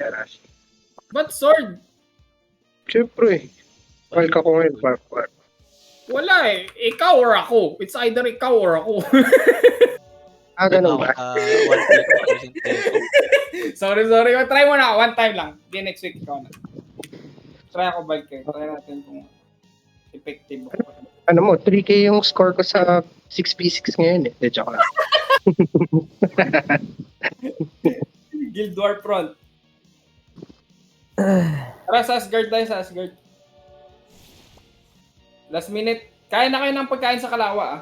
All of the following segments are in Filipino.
Arashi. Ba't sword? Siyempre. Mahal ka ko ngayon, Barbar. Wala eh. Ikaw or ako. It's either ikaw or ako. Ganun ba? One click using Teco. sorry. Try mo na. One time lang. Di next week ikaw na. Try ako balik kayo. Try natin kung effective ako. Ano mo, 3K yung score ko sa 6v6 ngayon eh. De, joke lang. Guild War Front. Tara, sa Asgard tayo, sa Asgard. Last minute. Kaya na kayo ng pagkain sa Kalawa, ah.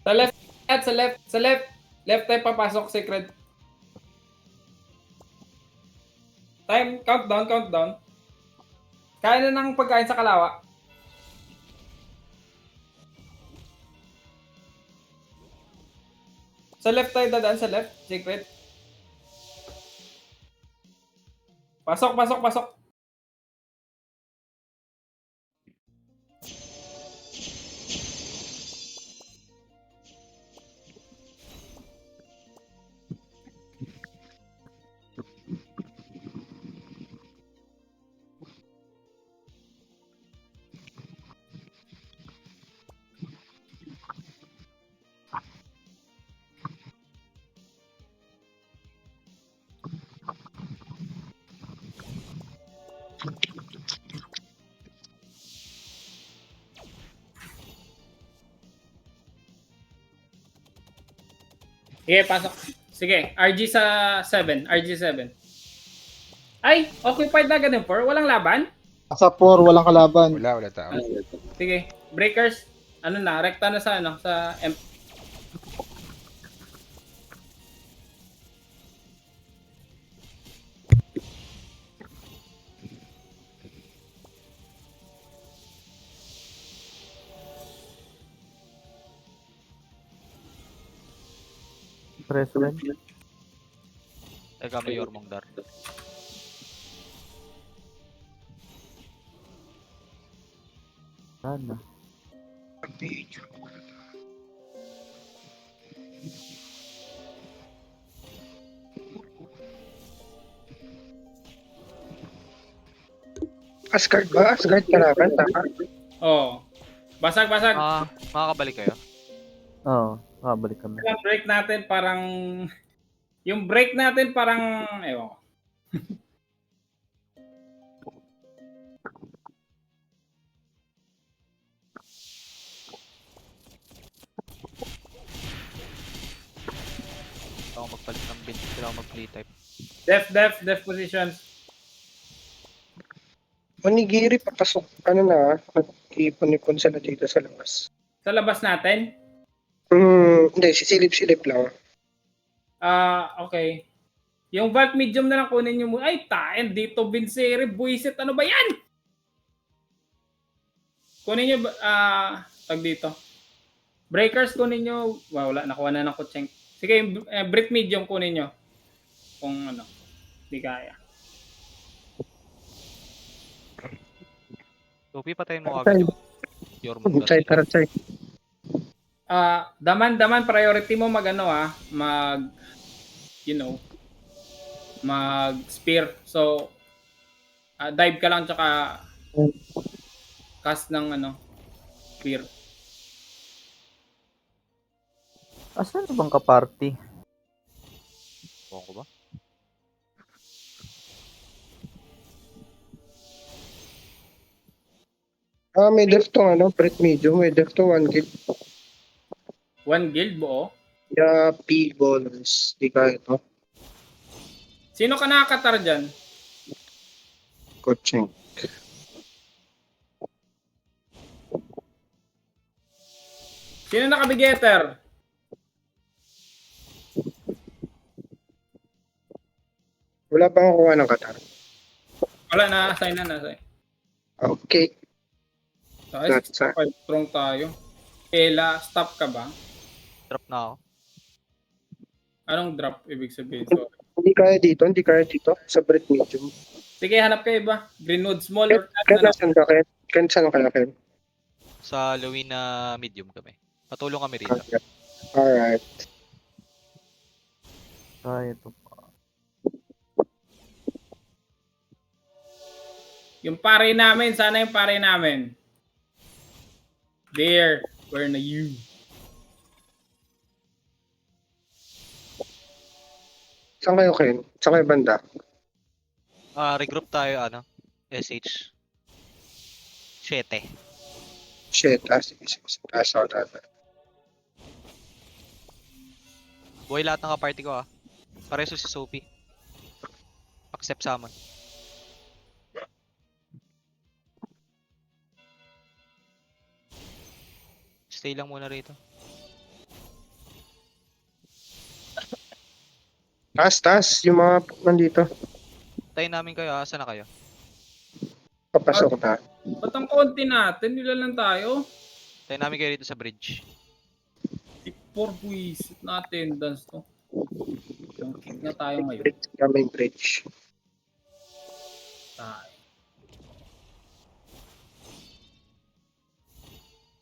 Sa left, sa left, sa left. Left tayo papasok, Sacred. Time, countdown. Kaya na ng pagkain sa Kalawa. Sa left tayo dadaan, sa left, Sacred. Pasok. Sige, pasok. Sige, RG sa 7. Ay, occupied na ganun 4. Walang laban? Sa 4, walang kalaban. Wala tao. Sige, breakers. Ano na, rekta na sa ano, sa M. President. Teka, may Yormong Dar. Sana. Asgard ba? Asgard kalaban? Tama. Oh. Basag. Makakabalik kayo? Oo, makabalik kami. Yung break natin parang... Yung break natin parang... Ewan ko. Ako magpalit ng bin. Sila ako mag-play type. Def positions. Onigiri, papasok. Ano na, nag-ipon-ipon sila dito sa labas. Sa labas natin. Hindi, sisilip-silip lang. Okay. Yung Vault Medium na lang kunin nyo muna. Ay, taen dito, Vincere. Buisit, ano ba yan? Kunin nyo, tag dito. Breakers kunin nyo. Wow, wala, nakuha na ng kutseng. Sige, Brick Medium kunin nyo. Kung ano, di kaya. Sophie, patayin mo agad yung Yormong Dar. Tara. Daman priority mo mag spear. So dive ka lang tsaka cast ng spear. Asan bang ka-party? Buwan ko ba? May def tong Brett Medium, may def to 1 guild. 1 guild buo. Yeah, P-Balls. Di ka ito. Sino ka nakakatar dyan? Coaching. Sino nakabigeter? Wala bang kuha ng Qatar? Wala na, assign na. Okay. So, ay, 65 strong tayo. Ela, stop ka ba? Drop na ako. Anong drop ibig sabihin? So, Hindi kaya dito. Sa Brett Medium. sige, hanap kayo ba? Greenwood small or Kaya saan ka, Ken? Ken, saan ka, Ken? Sa Lowina medium kami. Patulong kami rito. Alright. Kaya ito. Yung pare namin, sana yung pare namin. There, where na you? Saan kayo, Ken? Saan kayo banda? Regroup tayo, SH. 7. Shit, sige, sige, sige. Sorry, sorry. Buhay lahat ng kaparty ko, Pareso si Sophie. Accept summon. Stay lang muna rito. Taas, yung mga nandito. Tayo namin kayo, Saan na kayo? Papasok na. Ba't ang konti natin? Nila lang tayo. Tayo namin kayo dito sa bridge. For buwisit na attendance to. Yung kick na tayo ngayon. Bridge, kaming bridge. Tayo.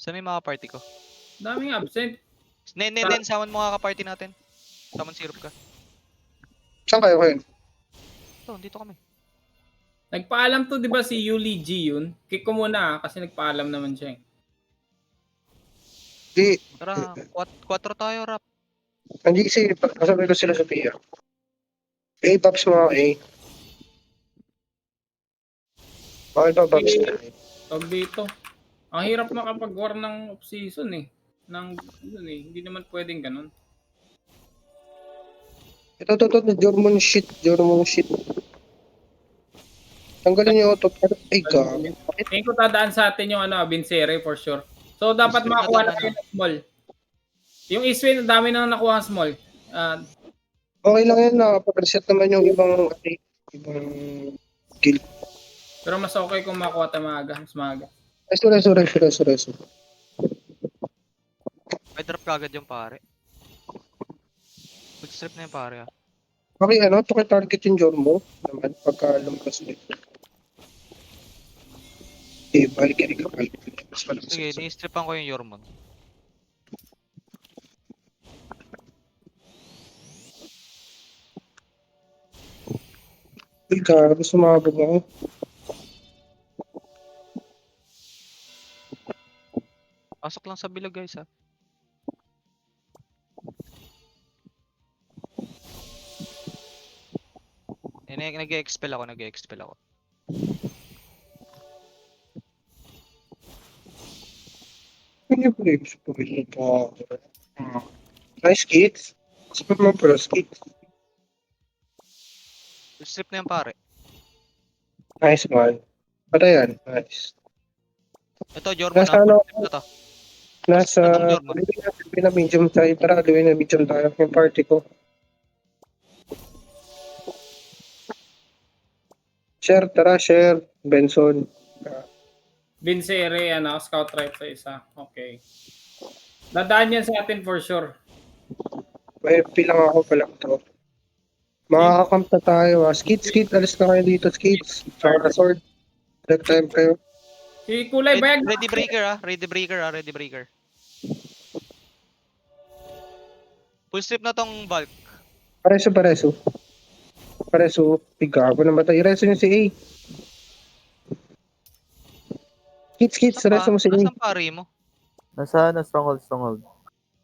Saan yung mga party ko? Daming absent. Nen, summon mga kaparty natin. Summon syrup ka. Saan kayo, Ken? Ito, dito kami. Nagpaalam to, di ba si Yuli G yun? Kick ko muna kasi nagpaalam naman siya. Di, Tara, 4 tayo, Rap. hindi si, kasabay ko sila sa Pia. A-Pops mo, A. Bakit ba, Pops na? Tawag dito. Ang hirap makapag-war ng off-season eh. Hindi naman pwedeng ganun. Ito, Jormon shit. Tanggalin niyo auto. Ay, God. Tingin ko tadaan sa atin yung Binsere for sure. So, dapat makakuha na kayo ng small. Yung Iswin, ang dami na nakuha ng small. Okay lang yan, nakapag-reset naman yung ibang guild. Pero mas okay kung makakuha tayo mas maaga. Reso. May drop kagad yung pare. Good strip na yung pare, Paki-target yung Jormo naman pagka lumabas ulit. Balik. Mas malakas. Sige, ni-stripan ko yung Yormon. Uy, gusto makabog ako. Pasok lang sa bilog, guys, Nag-expel ako. Hindi ko rin po. Nice kids. Sabi mo pero skits. Good strip na yung pare. Nice man. Patayan. Nice. Ito, Jormon, Nasa ano? Good strip na to. Nasa Anong Jormo? medium tayo. Tara, gawin na medium tayo. Yung party ko. Share. Benson. Binsere, scout right sa isa. Okay. Dadaan yan sa atin for sure. May pilang ako pala to. Makakakamp na tayo. Skits. Alis na kayo dito, skits. Saka sword. Next time kayo. Si Kulay Bayag. Ready breaker. Full strip na tong bulk. Pareso. Pigago na matay. Reso niyo si A. Skits. Reso mo si A. Nasaan pare mo? Nasa stronghold.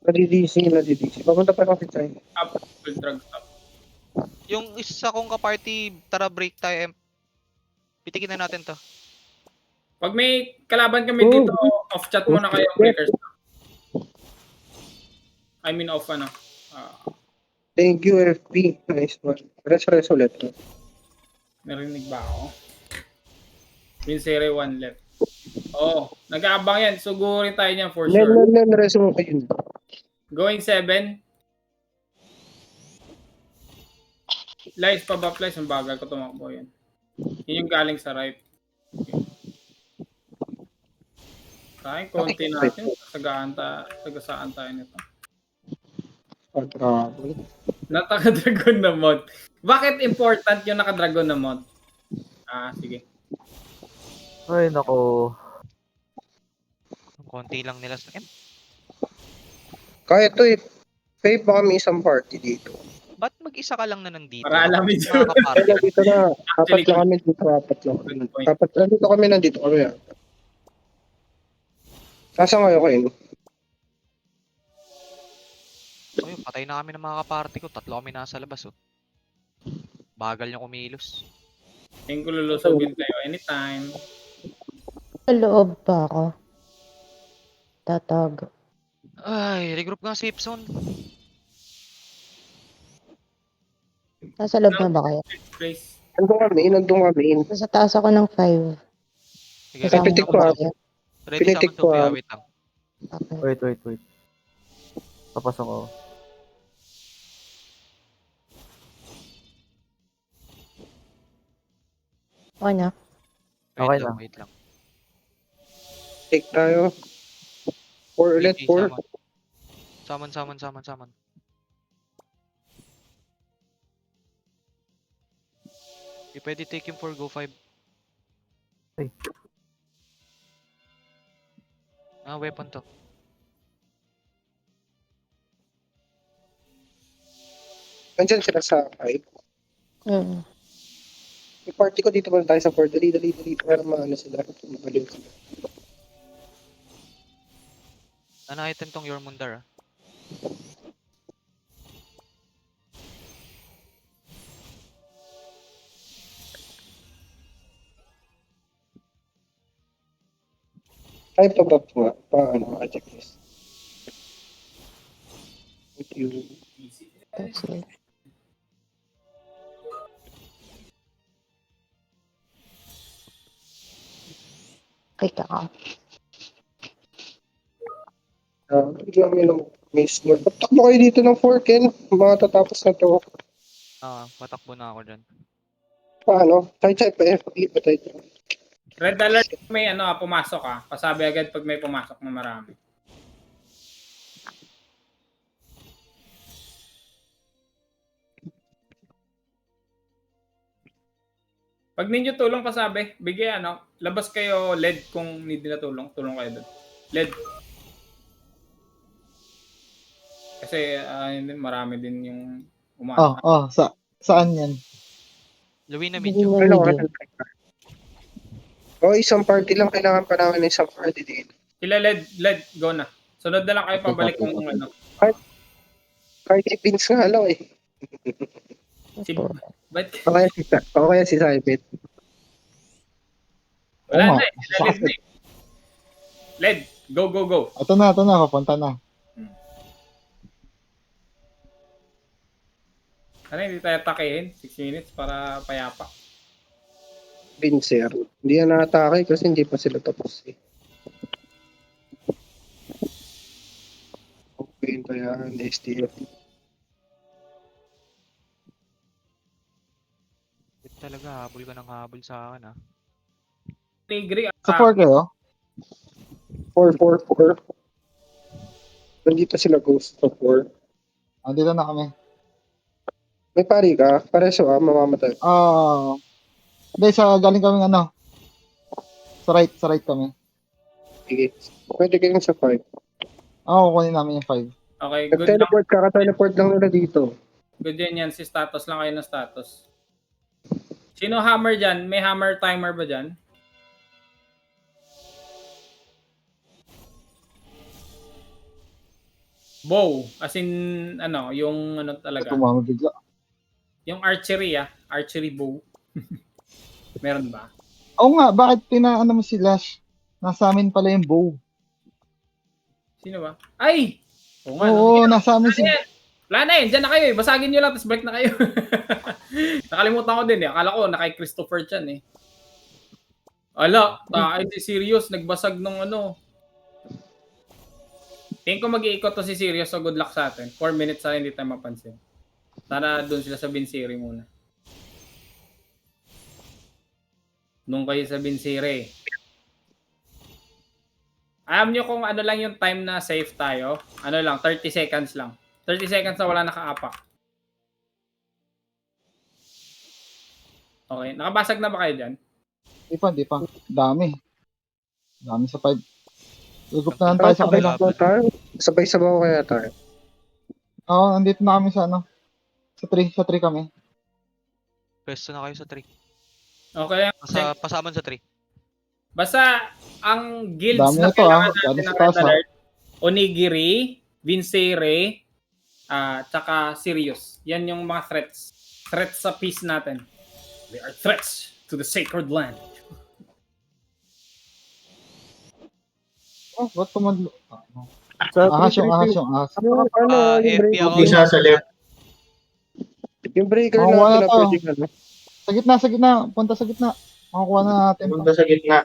Nadidisi. Papunta pa kasi tayo. Up, full drug stop. Yung isa kong kaparty, tara break tayo. Pitikin na natin to. Pag may kalaban kami dito, off chat muna kayo, breakers. I mean off Thank you, FP. Nice one. Reso ulit. Narinig ba ako? Binsere 1 left. Nag-aabang yan. Sugurin tayo niyan for sure. Reso mo kayo. Going 7. Lies pa ba? Lies, ang bagal ko tumakbo yan. Yun yung galing sa right. Okay. Tayo, konti natin. Tagasaan tayo nito. Trouble. Naka-dragon na mod. Bakit important yung naka-dragon na mod? Sige. Ay, nako. Konti lang nila sa Kaya to eh. Pay pa kami isang party dito. Ba't mag-isa ka lang na nandito? Para alamin Mga nyo. kaparty Kaya ka. dito na. Actually, Apat lang kami dito. Apat lang. Good point. Apat lang dito kami. Nandito kami. Sasa ngayon kayo? Ayun, patay na kami ng mga kaparty ko. 3 kami nasa labas, oh. Bagal niya kumilos. Tingin ko lulusogin kayo anytime. Sa loob pa ako. Tatago. Ay, regroup nga safe zone. Nasa loob na ba kayo? Place. Nandun kami. Nasa taas ako ng 5. Sige, Kasama Pitik ko ko, ba ah. kayo? ready sa pinitik akin, ko, Sophia. ah. Wait lang. Okay. Wait. Papasok ako. Okay na. Okay Wait lang, lang. wait lang. Take tayo. 4 ulit. GG, 4. Summon. Di pwede take yung 4, go 5. Ay. Weapon to. Nandyan sila sa 5. Mm. Yung party ko dito muna tayo sa 4. Dali. Para maano sila. Mabaliw sila. Ano item tong Your Mundar, ah? Type to buff nga. Magic list. Thank you. That's it. Click ako. Bigyan kami ng maze lord. Takbo kayo dito ng 4, Ken. Matatapos na to. Patakbo na ako dyan. Paano? Tayo pa eh. Pag-iba tayo. Red alert may pumasok ah. Pasabi agad pag may pumasok na marami. Pag ninyo tulong pasabi, bigay labas kayo LED kung need nila tulong kayo doon. LED. Kasi marami din yung umaasa. Saan yan? Luwi na Hindi medyo. na video. Isang party lang. Kailangan pa namin ng isang party dito. Sila LED, go na. Sunod na lang kayo pabalik kung Kahit si Vince nga lang eh. Si, ba't? O kaya si Saibit. Wala Oo nga, na eh. Sila LED na eh. LED, go. Ito na, papunta na. Hindi tayo takihin. 6 minutes para payapa. Vince, sir. Hindi yan na-atake kasi hindi pa sila tapos eh. Okay, ito yan. STF. Ito talaga, habol ka ng habol sa akin, ah. Tigre. Sa 4 kayo? 4. Nandito sila ghost sa 4. Andito na kami. May pari ka? Pareso mamamatay. Hindi, galing kami Sa right kami. Sige. Pwede kayong sa 5. Kukunin namin yung 5. Okay, good lang. Nag-teleport ka. Ka-teleport lang nila dito. Good yan. Si status lang kayo ng status. Sino hammer dyan? May hammer timer ba dyan? Bow. As in, yung talaga. Tumama bigla. Yung archery archery bow. Meron ba? Oo nga, bakit mo si Lash? Nasa amin pala yung bow. Sino ba? Ay! Oo nga. Oo, nasa amin si... Wala na yun. Diyan na kayo eh. Basagin nyo lang tapos break na kayo. Nakalimutan ko din eh. Akala ko nakay Christopher Chan eh. Ala, si Sirius. Nagbasag nung Tingin ko mag-iikot to si Sirius, so good luck sa atin. 4 minutes sana hindi tayo mapansin. Sana doon sila sa Binsiri muna. Doon kayo sa Binsiri. Alam nyo kung lang yung time na safe tayo? 30 seconds lang. 30 seconds na wala nakaapak. Okay, nakabasag na ba kayo dyan? Di pa. Dami sa 5. Igop na lang tayo sa kanila. Tayo. Sabay-sabay ko kaya tayo. Oo, andito na kami sa ano. Sa 3 kami. Pwesto na kayo sa 3. Okay lang. Pasaman sa 3. Basta ang guilds Dami na na to, kailangan Dami natin sa ng taas, Red Alert, Onigiri, Vincere, tsaka Sirius. Yan yung mga threats. Threats sa peace natin. They are threats to the sacred land. Oh, ba't tumadlo? Sa Ahas yung ahas yung ahas. Ano, yung FP breaker? ako. Isa sa left. Yung breaker Makuha natin na na to. pwede ano. Sa gitna. Punta sa gitna. Makukuha na natin. Punta sa gitna.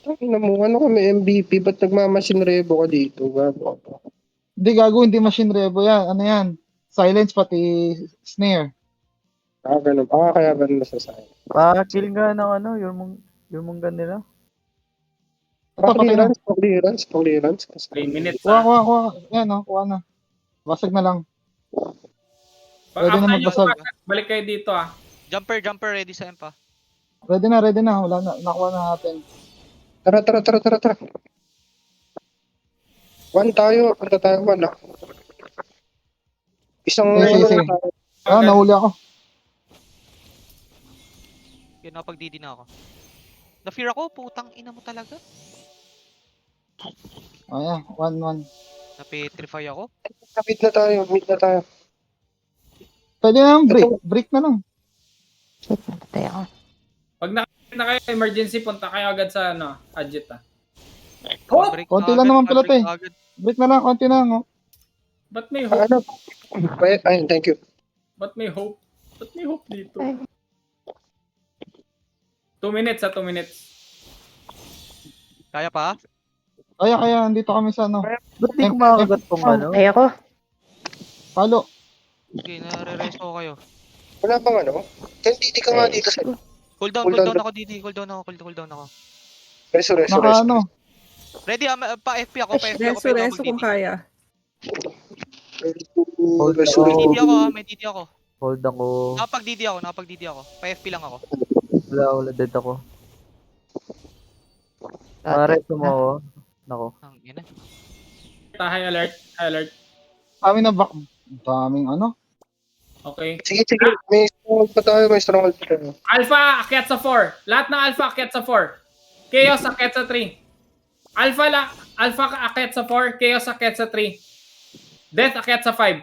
Tangina mo, ano kami MVP? Ba't nagmamasin rebo ka dito? Gago ka. Hindi gago, hindi machine revo yan. Ano yan? Silence pati snare. Ganun. Kaya ganun nasasabi. pa-kill nga ng ano, yung mong gun nila. Ito, patay na. Clearance. 3 minutes. Kuha. Yan, oh, kuha na. Basag na lang. Pag Pwede na after magbasag. yung balik kayo dito Jumper, ready sa Empa. Ready na. Wala na. Nakuha na natin. Tara. One tayo. Punta tayo one. Isang Sige. Nahuli ako. Yun, nakapag-DD na ako. Na-fear ako, putang ina mo talaga. Ayan, 1-1. Na-petrify ako. Mid na tayo. Pwede na lang, break na lang. Shit, napatay ako. Pag nakakita na kayo emergency, punta kayo agad sa Adjit Break konti na lang agad, naman pala, break te. na agad. Break na lang, konti na lang. Oh. Ba't may hope? Ayun, thank you. Ba't may hope? Ba't may hope dito? Ay. 2 minutes 2 minutes. Kaya pa? Kaya, andito kami sa ano. Ba't di ko makakagat tong ano? Ay ako. Palo. Okay, nare-resto ko kayo. Wala bang ano? Hindi ka nga dito sa... Cool down ako, DD. Cool down ako. Reso. Naka ano. Ready, pa-FP ako. Reso kung kaya. May DD ako. Hold ako. Nakapag-DD ako. Pa-FP lang ako. Wala, dead ako. Resto mo ako. Nako. Ang ina. High alert. Kami na back. Daming ano. Okay. Sige. May stronghold pa tayo. Alpha, akyat sa 4. Lahat ng Alpha, akyat sa 4. Chaos, akyat sa 3. Alpha, akyat sa 4. Chaos, akyat sa 3. Death, akyat sa 5.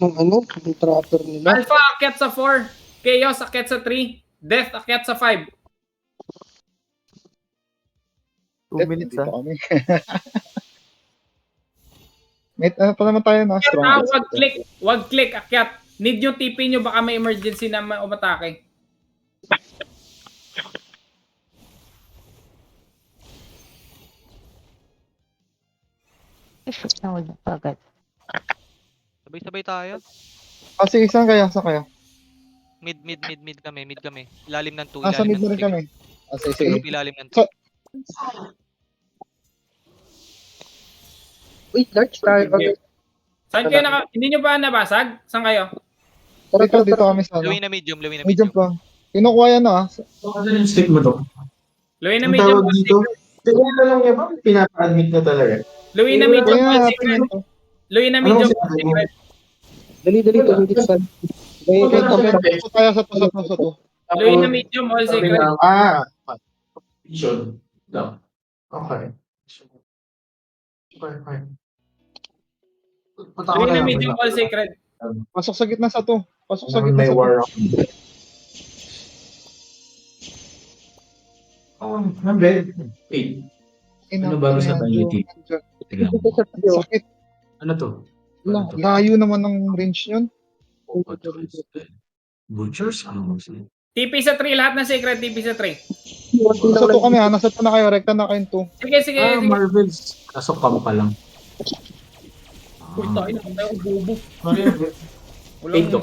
Yung trapper nila. Alpha, akyat sa 4. Chaos, akyat sa 3. Death, akyat sa 5. 2 minutes Dito ah. kami. May ano pa naman tayo na strong. Wag click, akyat. Need yung TP nyo, baka may emergency na umatake. Ay, shit, nahuli pa agad. Sabay-sabay tayo. Sige, saan kaya? Mid kami. Ilalim ng 2. Sa mid na rin kami. Sige. Ilalim ng 2. So- Uy, large tayo. Saan kayo hindi nyo ba nabasag? Saan kayo? Dito kami sa ano. Lawin na medium. Medium pa. Kinukuha yan ah. Ano yung stick mo to? Luwi na Ang medium. tawag dito? Tingnan na lang niya ba? Pinapa-admit na talaga. Luwi na medium. Kuha All natin secret. yan to. Luwi na Ano medium. kasi All sabi mo? secret. Dali, tumigit sa... Ito tayo sa to. Luwi na medium. All secret. Vision. No. Okay. Okay. Luwi na medium. All secret. Pasok sa gitna sa to. Pasok sa Naman gitna may sa to. war ako. Oh, nabe. Wait. Ano bago sa vanity? Tignan mo. Sakit. Ano to? Layo naman ng range yun. Butchers? Ano mo sila? TP sa 3. Lahat ng secret. TP sa 3. Nasa to kami ha. Nasa to na kayo. Rekta na kayong to. Sige. Marvels. Kaso kam pa lang. Uy, tayo na. Bubo. Ito.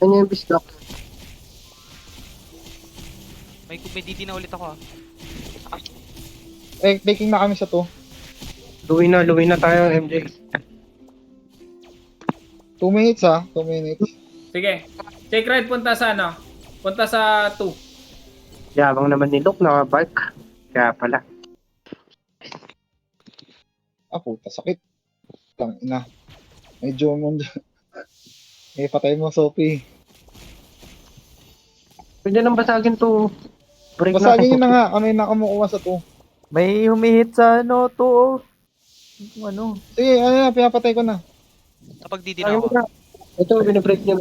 Ano yung bislock? May DD na ulit ako ah. Taking na kami sa to. Luwi na tayo, MJ. 2 minutes ha. 2 minutes. Sige. Secret punta sa ano? Punta sa 2. Yabang naman ni Luke, naka-bark. Kaya pala. Ah, puta, sakit. Tangina. Medyo mo. Eh, patay mo, Sophie. Pwede nang basagin to. Break Basagin nyo na natin. nga. Ano yung nakumukuha sa to? May humihit sa ano to. Oh. Yung ano. Sige, ano na, pinapatay ko na. Kapag di Ayaw mo dinawa. na. Ito, binibreak niya.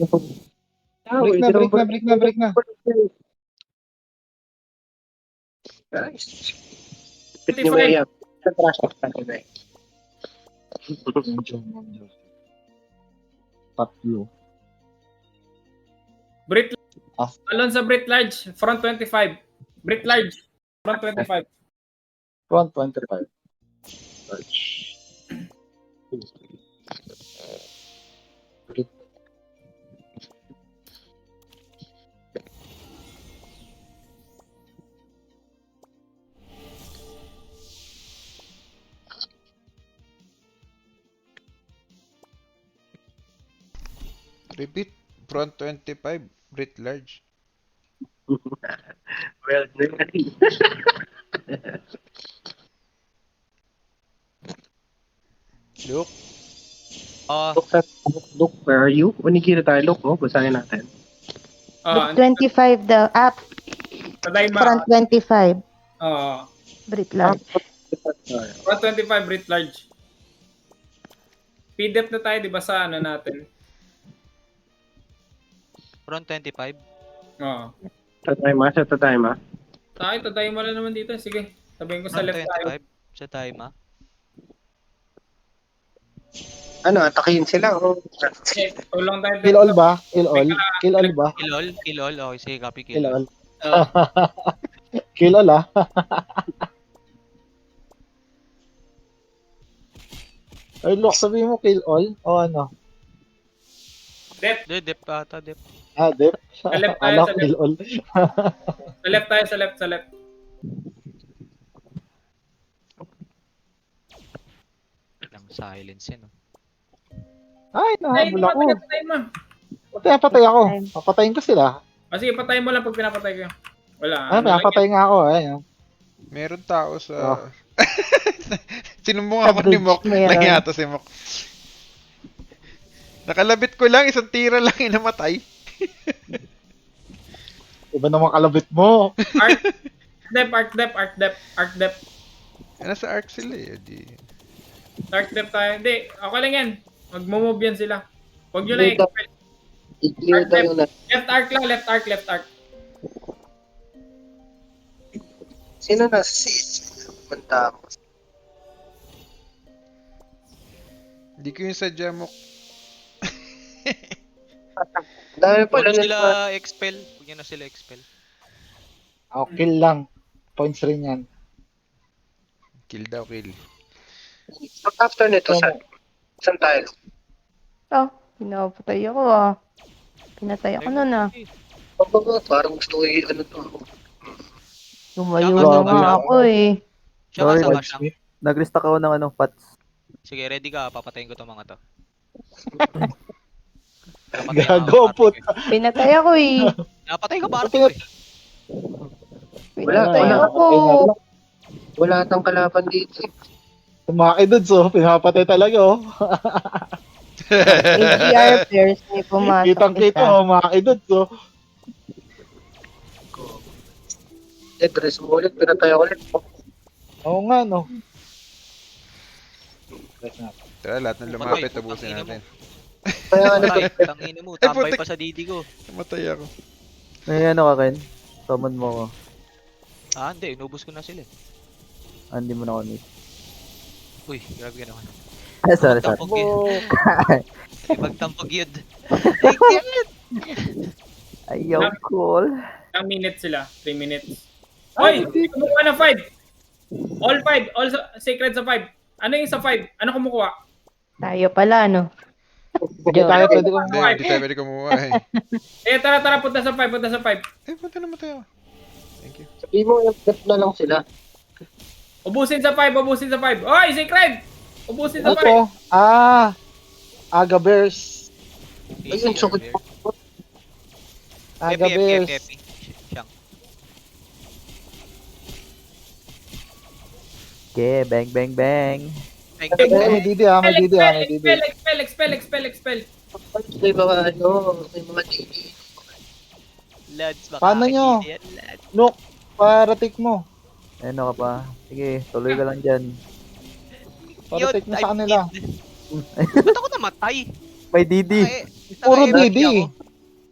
Break na. Guys. Pit ni Maya. Sa trash talk pa ni Maya. Tatlo. Brit Ah. Alon sa Brit Large, front 25. Brit Large, front 25. Front 25. Repeat. Front 25. Brit large. Well, Look. Luke, where are you? Unikira tayo, Luke, oh. Basagin natin. Look, 25 the up. Tadayma. Front 25. Brit large. Front 25, Brit Large. PDEP na tayo, di ba, sa ano natin? Front 25. Oo. Sa Tadayma. Tayo, Tadayma na naman dito. Sige, sabihin ko sa Front left tayo. 25. Sa time, ah. Ano, atakihin sila, oh. Okay, tulong tayo. Kill all ba? Kill all? Kill all ba? Kilol. Kilol. Okay, sige, copy Kill kilol. all. Kill all ah. Ay, look, sabihin mo kill all? O ano? Dep, Dep ata, dep. Ah, dep. Sa left tayo, Alak, sa left. kill all. sa left tayo, sa left. Lang silence yan, oh. Ay, Ay, nahabol ako. pinapatay mo. Patay ako. Papatayin ko sila. Sige, patayin mo lang pag pinapatay ko. Wala. Ah, pinapatay nga ako. Ay, Meron tao sa... Oh. Sinumbong Sa ako ni bridge, Mok. meron. Nangyata si Mok. Nakalabit ko lang, isang tira lang inamatay. Iba naman kalabit mo. Arc dep. Nasa arc sila eh. Di... Arc dep tayo. Hindi, okay lang yan. Magmo-move yan sila. Huwag nyo lang i-expel. I-clear tayo na. Left arc lang, left arc. Sino na si Punta ako? Hindi ko yung sadya, Mok. Dami Huwag pala nyo na sila expel. Huwag nyo na sila expel. Ako, kill lang. Points rin yan. Kill daw, kill. After nito, saan tayo? Oh, pinapatay ako ah. Pinatay ako nun ah. Parang gusto ko ano to. Lumayo Tsaka na sa nga back. ako eh. Siya Sorry, ka Watch sa me. Nag-restock ako ng ano, pots. Sige, ready ka. Papatayin ko to mga to. Gago, put. Pinatay ako eh. Napatay ka party ko eh. Pinatay Wala. ako. Wala atang kalaban dito. Tumaki dun, so pinapatay talaga, oh. AGR players may pumasok Kitang-kita, isa. oh, maki dun, so. Dress mo ulit, pinatay ako ulit. Oo nga, no. Tara, lahat ng lumapit, tabusin natin. Kaya ano to? Ay, tangina mo. Tambay putik. pa sa didi ko. Namatay ako. May ano ka, Ken? Summon mo ko. Ah, hindi. Inubos ko na sila eh. Ah, hindi mo na ako need. Uy, grabe ka naman. Sorry. Tampog yun. Magtampog yun. Ayaw, cool. Ilang minutes sila? 3 minutes. Hoy! Kumukuha ng 5. All 5. All sacred sa 5. Ano yung sa 5? Ano kumukuha? Tayo pala no. Hindi tayo pwede kong... Hindi tayo pwede kumuha eh. Tara, punta sa 5. Punta namatay ako. Thank you. Sabi mo, left na lang sila. Ubusin sa 5. Hoy, sacred! Ubusin sa 5. Ito, Aga Bears. Ayun, sakit po. Aga Epi, Bears. Epi. Siyang. Okay, bang, bang, bang. Thank Ay, you. may Didi ah, may Didi ah, may Didi. Expel. May mga ano, may mga TV. Lads, baka Paano nyo? yan, lads. Look, para take mo. Ano ka pa? Sige, tuloy ka lang dyan. Para take mo sa kanila. Ba't ako namatay? May Didi. Ay, Puro naka-energy Didi. ako.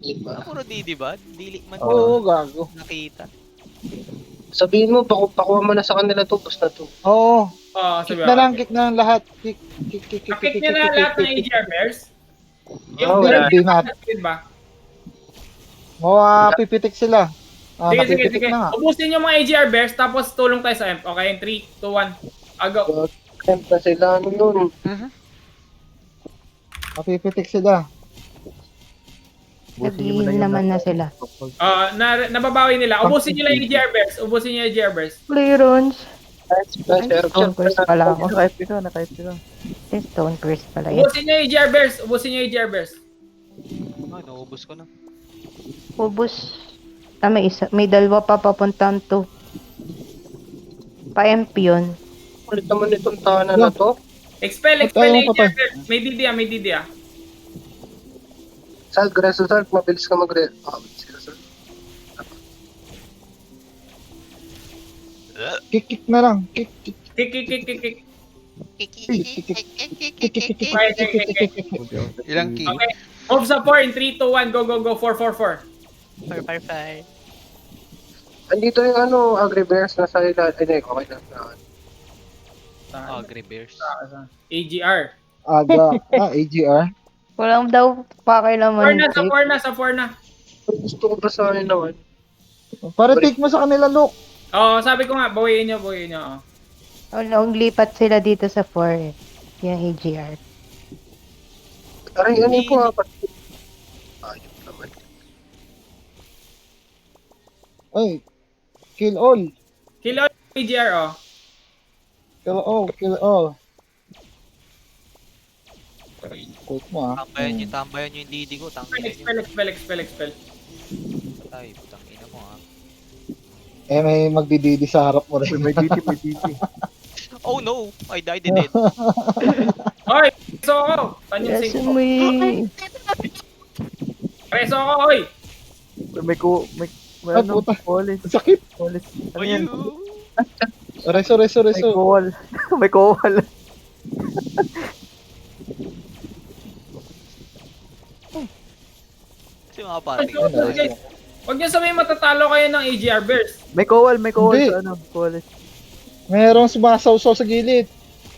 Diba? Puro Didi ba? Dili man Oo, gago. nakita. Sabihin mo, pakuha mo na sa kanila to, basta to. Oo. Oo, Kick sabi na lang, ako. kick na lang lahat. Kick, kick, kick, kick, Nakik niya na lahat ng AGR Bears? Yung wala. Hindi na. ba? Pipitik sila. Ah, Sige. napipitik na nga. Ubusin yung mga AGR Bears, tapos tulong tayo sa MP. Okay, 3, 2, 1. Agaw. Kanta sila, ano yun. Napipitik sila. Nag-heal naman na sila. Nababawi nila. Ubusin nila yung AGR Bears. Ubusin nyo yung AGR Bears. Clearance. Stone Curse pala ako. Naka-FP ka. Stone Curse pala yun. Ubusin nyo yung AGR Bears. Ubusin nyo yung AGR Bears. Ay, naubos ko na. Ubus. May dalawa pa papuntang to. Pa-MP yun. Ulit naman itong tahanan na to. Expel Patay, yung patay. AGR Bears. May DD ah. Salt, Greso Salt, mabilis ka mabilis ka Salt. Kick, kick na lang. Kick, kick, Kick. kick, kick, kick, kick, Okay. kick, kick. Ilang key? Okay. Move sa 4 in 3, 2, 1. Go. 4. Fire. Andito yung ano, Agri Bears na sa ilan. Ay, hindi, okay na. Agri Bears. AGR. Aga. AGR. Walang daw pakilaman. Sa 4 na. Gusto ko pa sa akin naman. Para take mo sa kanila, look. Oo, sabi ko nga, bawiin nyo. Walang lipat sila dito sa 4. Yung AGR. Aray, ano po apat? Ayun naman. Ay. Kill all. Kill all AGR, oh. Kill all. Kill all. Quote mo ah. Tambayan nyo yung Didi ko. Tangin Expel. Ay, putang ina mo ha. May magdididi sa harap mo rin. May Didi. Oh no! I died in it. Hoy! Preso ako! Saan yung Yes, sing? may... Preso ako, hoy! May Ah, ano, puta. Police. Sakit. Ano yan? Reso. May kowal. May kowal. Kasi mga pare. Huwag niyo sabihin matatalo kayo ng AGR Bears. May kowal Hindi. sa ano, police. Merong sumasaw-saw sa gilid.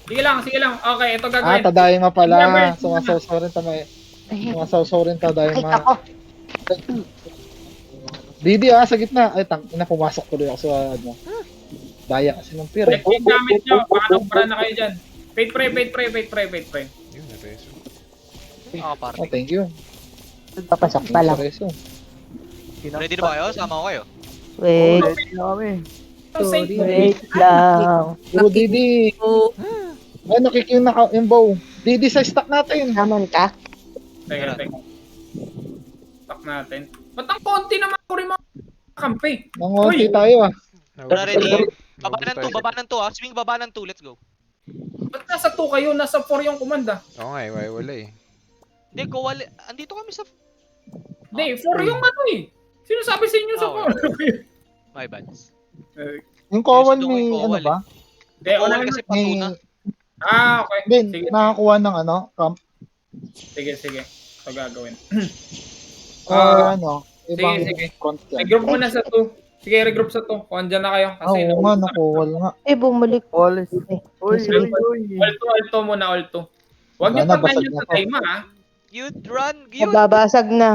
Sige lang. Okay, ito Ah, gagawin. tadayo nga pala. Never. Sumasaw-saw rin tamay. Sumasaw-saw rin tadayo Kahit nga. ako. Didi sa gitna. Ay, pumasok ko rin ako sa ano. Daya kasi ng pira. Check yung gamit nyo. Baka nagpara na kayo dyan. Wait, pray. Yun, nareso. Mga pare. Oh, thank you. Papasok pa lang. Reso. Ready na ba kayo? Sama ko kayo. Wait. Ready na kami. Wait lang. Puro Didi. Ay, nakikita na yung bow. Didi sa stock natin. Naman ka? Teka. Stock natin. Ba't ang konti naman ko rin mga kampi? Nangonti tayo ah. Tara, ready? Baba Baba ng 2 ha. Swing baba ng 2. Let's go. Ba't nasa 2 kayo? Nasa 4 yung kumanda. Oo nga, wala eh. Hindi, kowal. Andito kami sa... Hindi, 4 yung ano eh. Sino sabi sa inyo sa Ah, 4? My bad. Yung kowal Gusto ko may yung ano kowal ba? Hindi, Kowal una kasi May, pasuna. Okay. hindi, Sige. nakakuha ng ano, camp. Sige. Ito gagawin. Ano, ibang sige. content. Regroup muna sa 2. Sige, regroup sa 2. Kung andyan na kayo. Kasi Oo nga, nakuwal nga. Bumalik. Police. Uy. Alto muna, alto. Huwag niyo Wala na, pagdan basag yun na sa to. time, ha? You'd run. You'd. Mababasag na.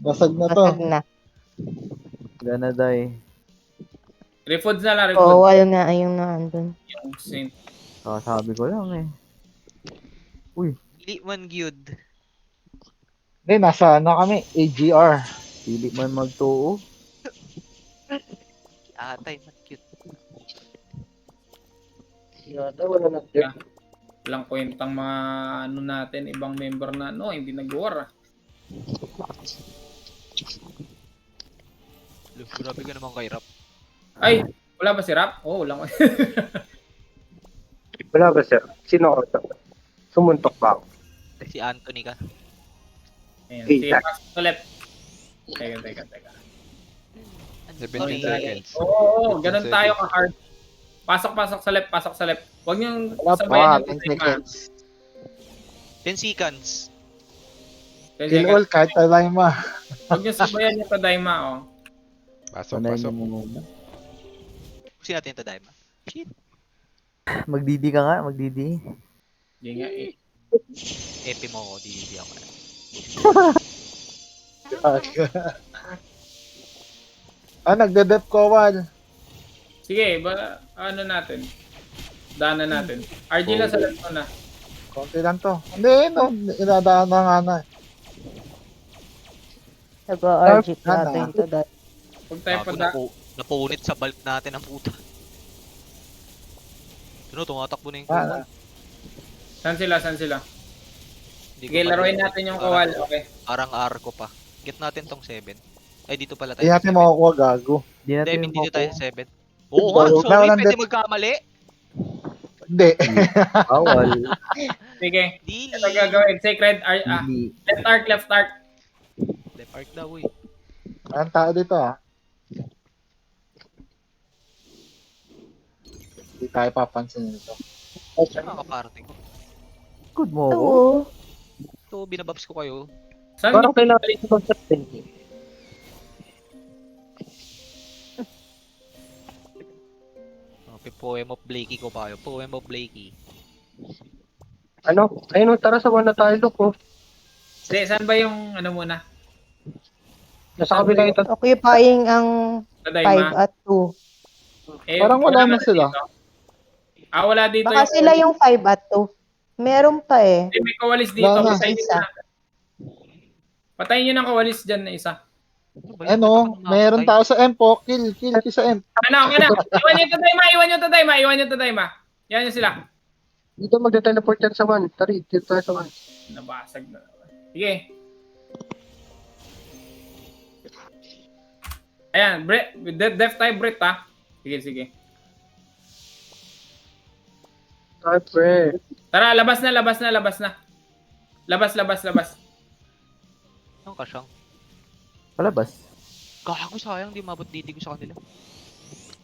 Basag na to. Basag na. Gana die. Refoods na lang, Oo, refoods. wala nga yung naandun. Yung saint. Sabi ko lang eh. Dili man gyud. Hindi, nasa ano kami, AGR. Pili man magtuo. Atay man cute. Yata, wala na. Walang kwentang mga ano natin, ibang member na hindi nag-war. Grabe ka naman kay Rap. Ay, wala ba si Rap? Oo, wala ko. Wala ba, sir? Sino ako? Sumuntok ba ako? Si Anthony ka. Ayan, Hey, sige, pass to left. Teka. 17 seconds. Oo, 15 ganun seconds. tayo ka-hard. Pasok sa left. Huwag niyong Wala pa, sabayan 10 yung Tadaima. seconds. 10 seconds. In all, kahit Tadaima. Huwag niyong sabayan yung Tadaima, oh. Pasok, Sanayin pasok. mo muna. Pusin natin yung Tadaima. Shit. Magdidi ka nga, magdidi. Hindi nga eh. Epi mo ako, di ako. Nagde-dep ko, Wal. Sige, ano natin? Daanan natin. RG lang sa left mo na. Konti lang to. Hindi, no. Inadaan na nga na. Nag-argit Tama. natin to dahil. Huwag tayo Gago, pa napunit sa bulk natin ang puta. Ano, tumatakbo na yung Ah, kumal. Saan sila? Hindi ko Sige, pa laruin din- natin yung parang- kawal. Okay. Parang arco pa. Get natin tong 7. Ay, dito pala Hindi tayo. natin makukuha, gago. Di Hindi, natin I mean, dito tayo makuha. sa 7. Oo nga, Wala sorry, nang pwede magkamali. Hindi. Bawal. Sige. Dili. Ito gagawin. Sacred. Hindi. Left arc. Left arc daw eh. Ang tao dito, ah. Hindi tayo papansin nito. Nakakaparte ko. Good mo ako. Oo. So, binababs ko kayo. Saan Parang yung kailangan ito mag-sustain. Poem of Blakey ko pa kayo. Poem of Blakey. Ano? Ayun, tara sa one na tayo, look, oh. Hindi, saan ba yung ano muna? Nasa kabila ito. Occupying ang 5 Tadaima? at 2. Eh, Parang wala na dito. sila. Wala dito Baka sila yung 5 at 2. Meron pa eh. Eh, may kawalis dito. Wala na. Patayin nyo Isa. na. Patayin nyo ng kawalis dyan na isa. Ano, meron tao sa M po. Kill sa M. Ano? Iwan nyo yung Tadaima. Yan yung sila. Dito magte-teleport yan sa one. Tari, dito tayo sa one. Nabasag na. Sige. Ayan, def type Brit ha. Sige. Ay, pre. Tara, labas na. Labas. Ang kasyang. Palabas. Gago, sayang. Di mabot diti ko sa kanila.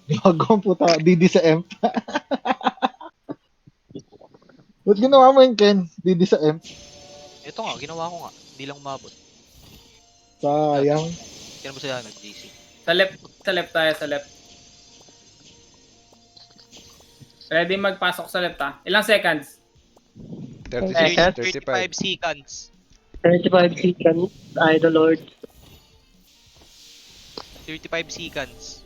Gago ang puta. Didi sa M. Ba't ginawa mo yun, Ken? Didi sa M. Ito nga, ginawa ko nga. Di lang umabot. Sayang. Kaya mo sila nag-GC. Sa left tayo, sa left. Ready magpasok sa left ha. Ilang seconds? 36, 35 35. seconds. 35 seconds, Idol Lord. 35 seconds.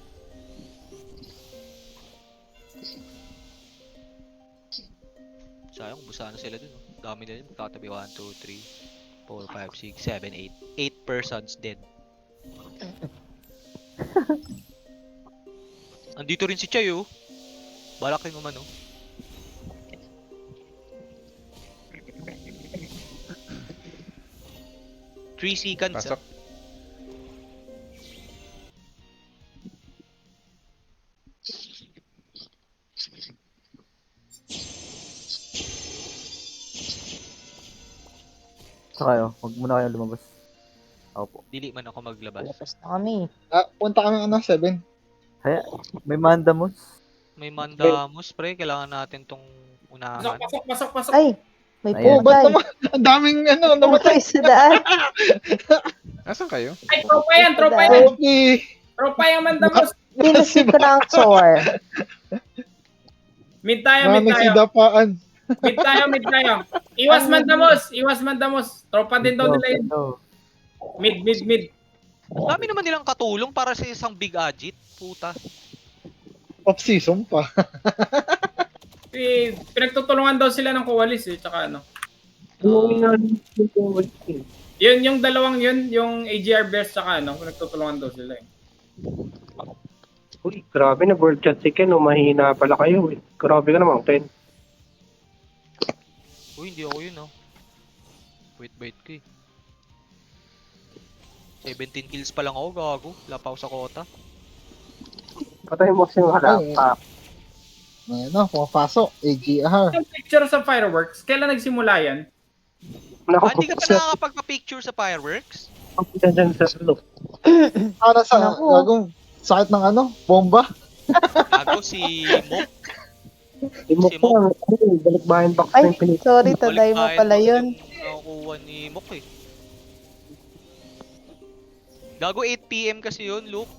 Sayang, busa na sila dun. Oh. Dami na yun. Magkatabi 1, 2, 3, 4, 5, 6, 7, 8. 8 persons dead. Andito rin si Chay oh. Balak rin umano. Three seconds. Pasok. Sa kayo, huwag muna kayong lumabas. Ako po. Dili man ako maglabas. Labas na kami. Punta kami 7. Kaya, may mandamos. May mandamos pre, kailangan natin tong unahan. Pasok. Ay! May Ayan. Ba't pugay. naman? Ang daming namatay. Pugay sa daan. Asan kayo? Ay, tropa yan. Okay. Tropa yung mandamos. Sino si Crankzor? Mid tayo. Mga nagsidapaan. Mid tayo. Iwas mandamos. Tropa din daw nila yun. Ito. Mid. Dami naman nilang katulong para sa isang big agit. Puta. Off-season pa. Pinagtutulungan daw sila ng kawalis eh. Tsaka ano. Ano Yun, yung dalawang yun, yung AGR Bears tsaka ano, pinagtutulungan daw sila eh. Uy, grabe na World Chat si Ken, mahina pala kayo eh. Grabe ka naman, Ken. Uy, hindi ako yun oh. Wait ko eh. 17 kills pa lang ako, gago. Wala pa ako sa kota. Patay mo kasi wala Ay. pa. Ano, pumapasok. AGR. Yung picture sa fireworks, kailan nagsimula yan? Naku, Hindi ka pa nakakapagpa-picture sa fireworks? dyan sa ano. Para sa Naku. gagong sakit ng ano, bomba. Gago si Mok. Imo Si ko lang. Balikbayan box na Ay, yung pilit. sorry, taday mo pala yun. Nakukuha ni Mok eh. Gago 8 PM kasi yun, Luke.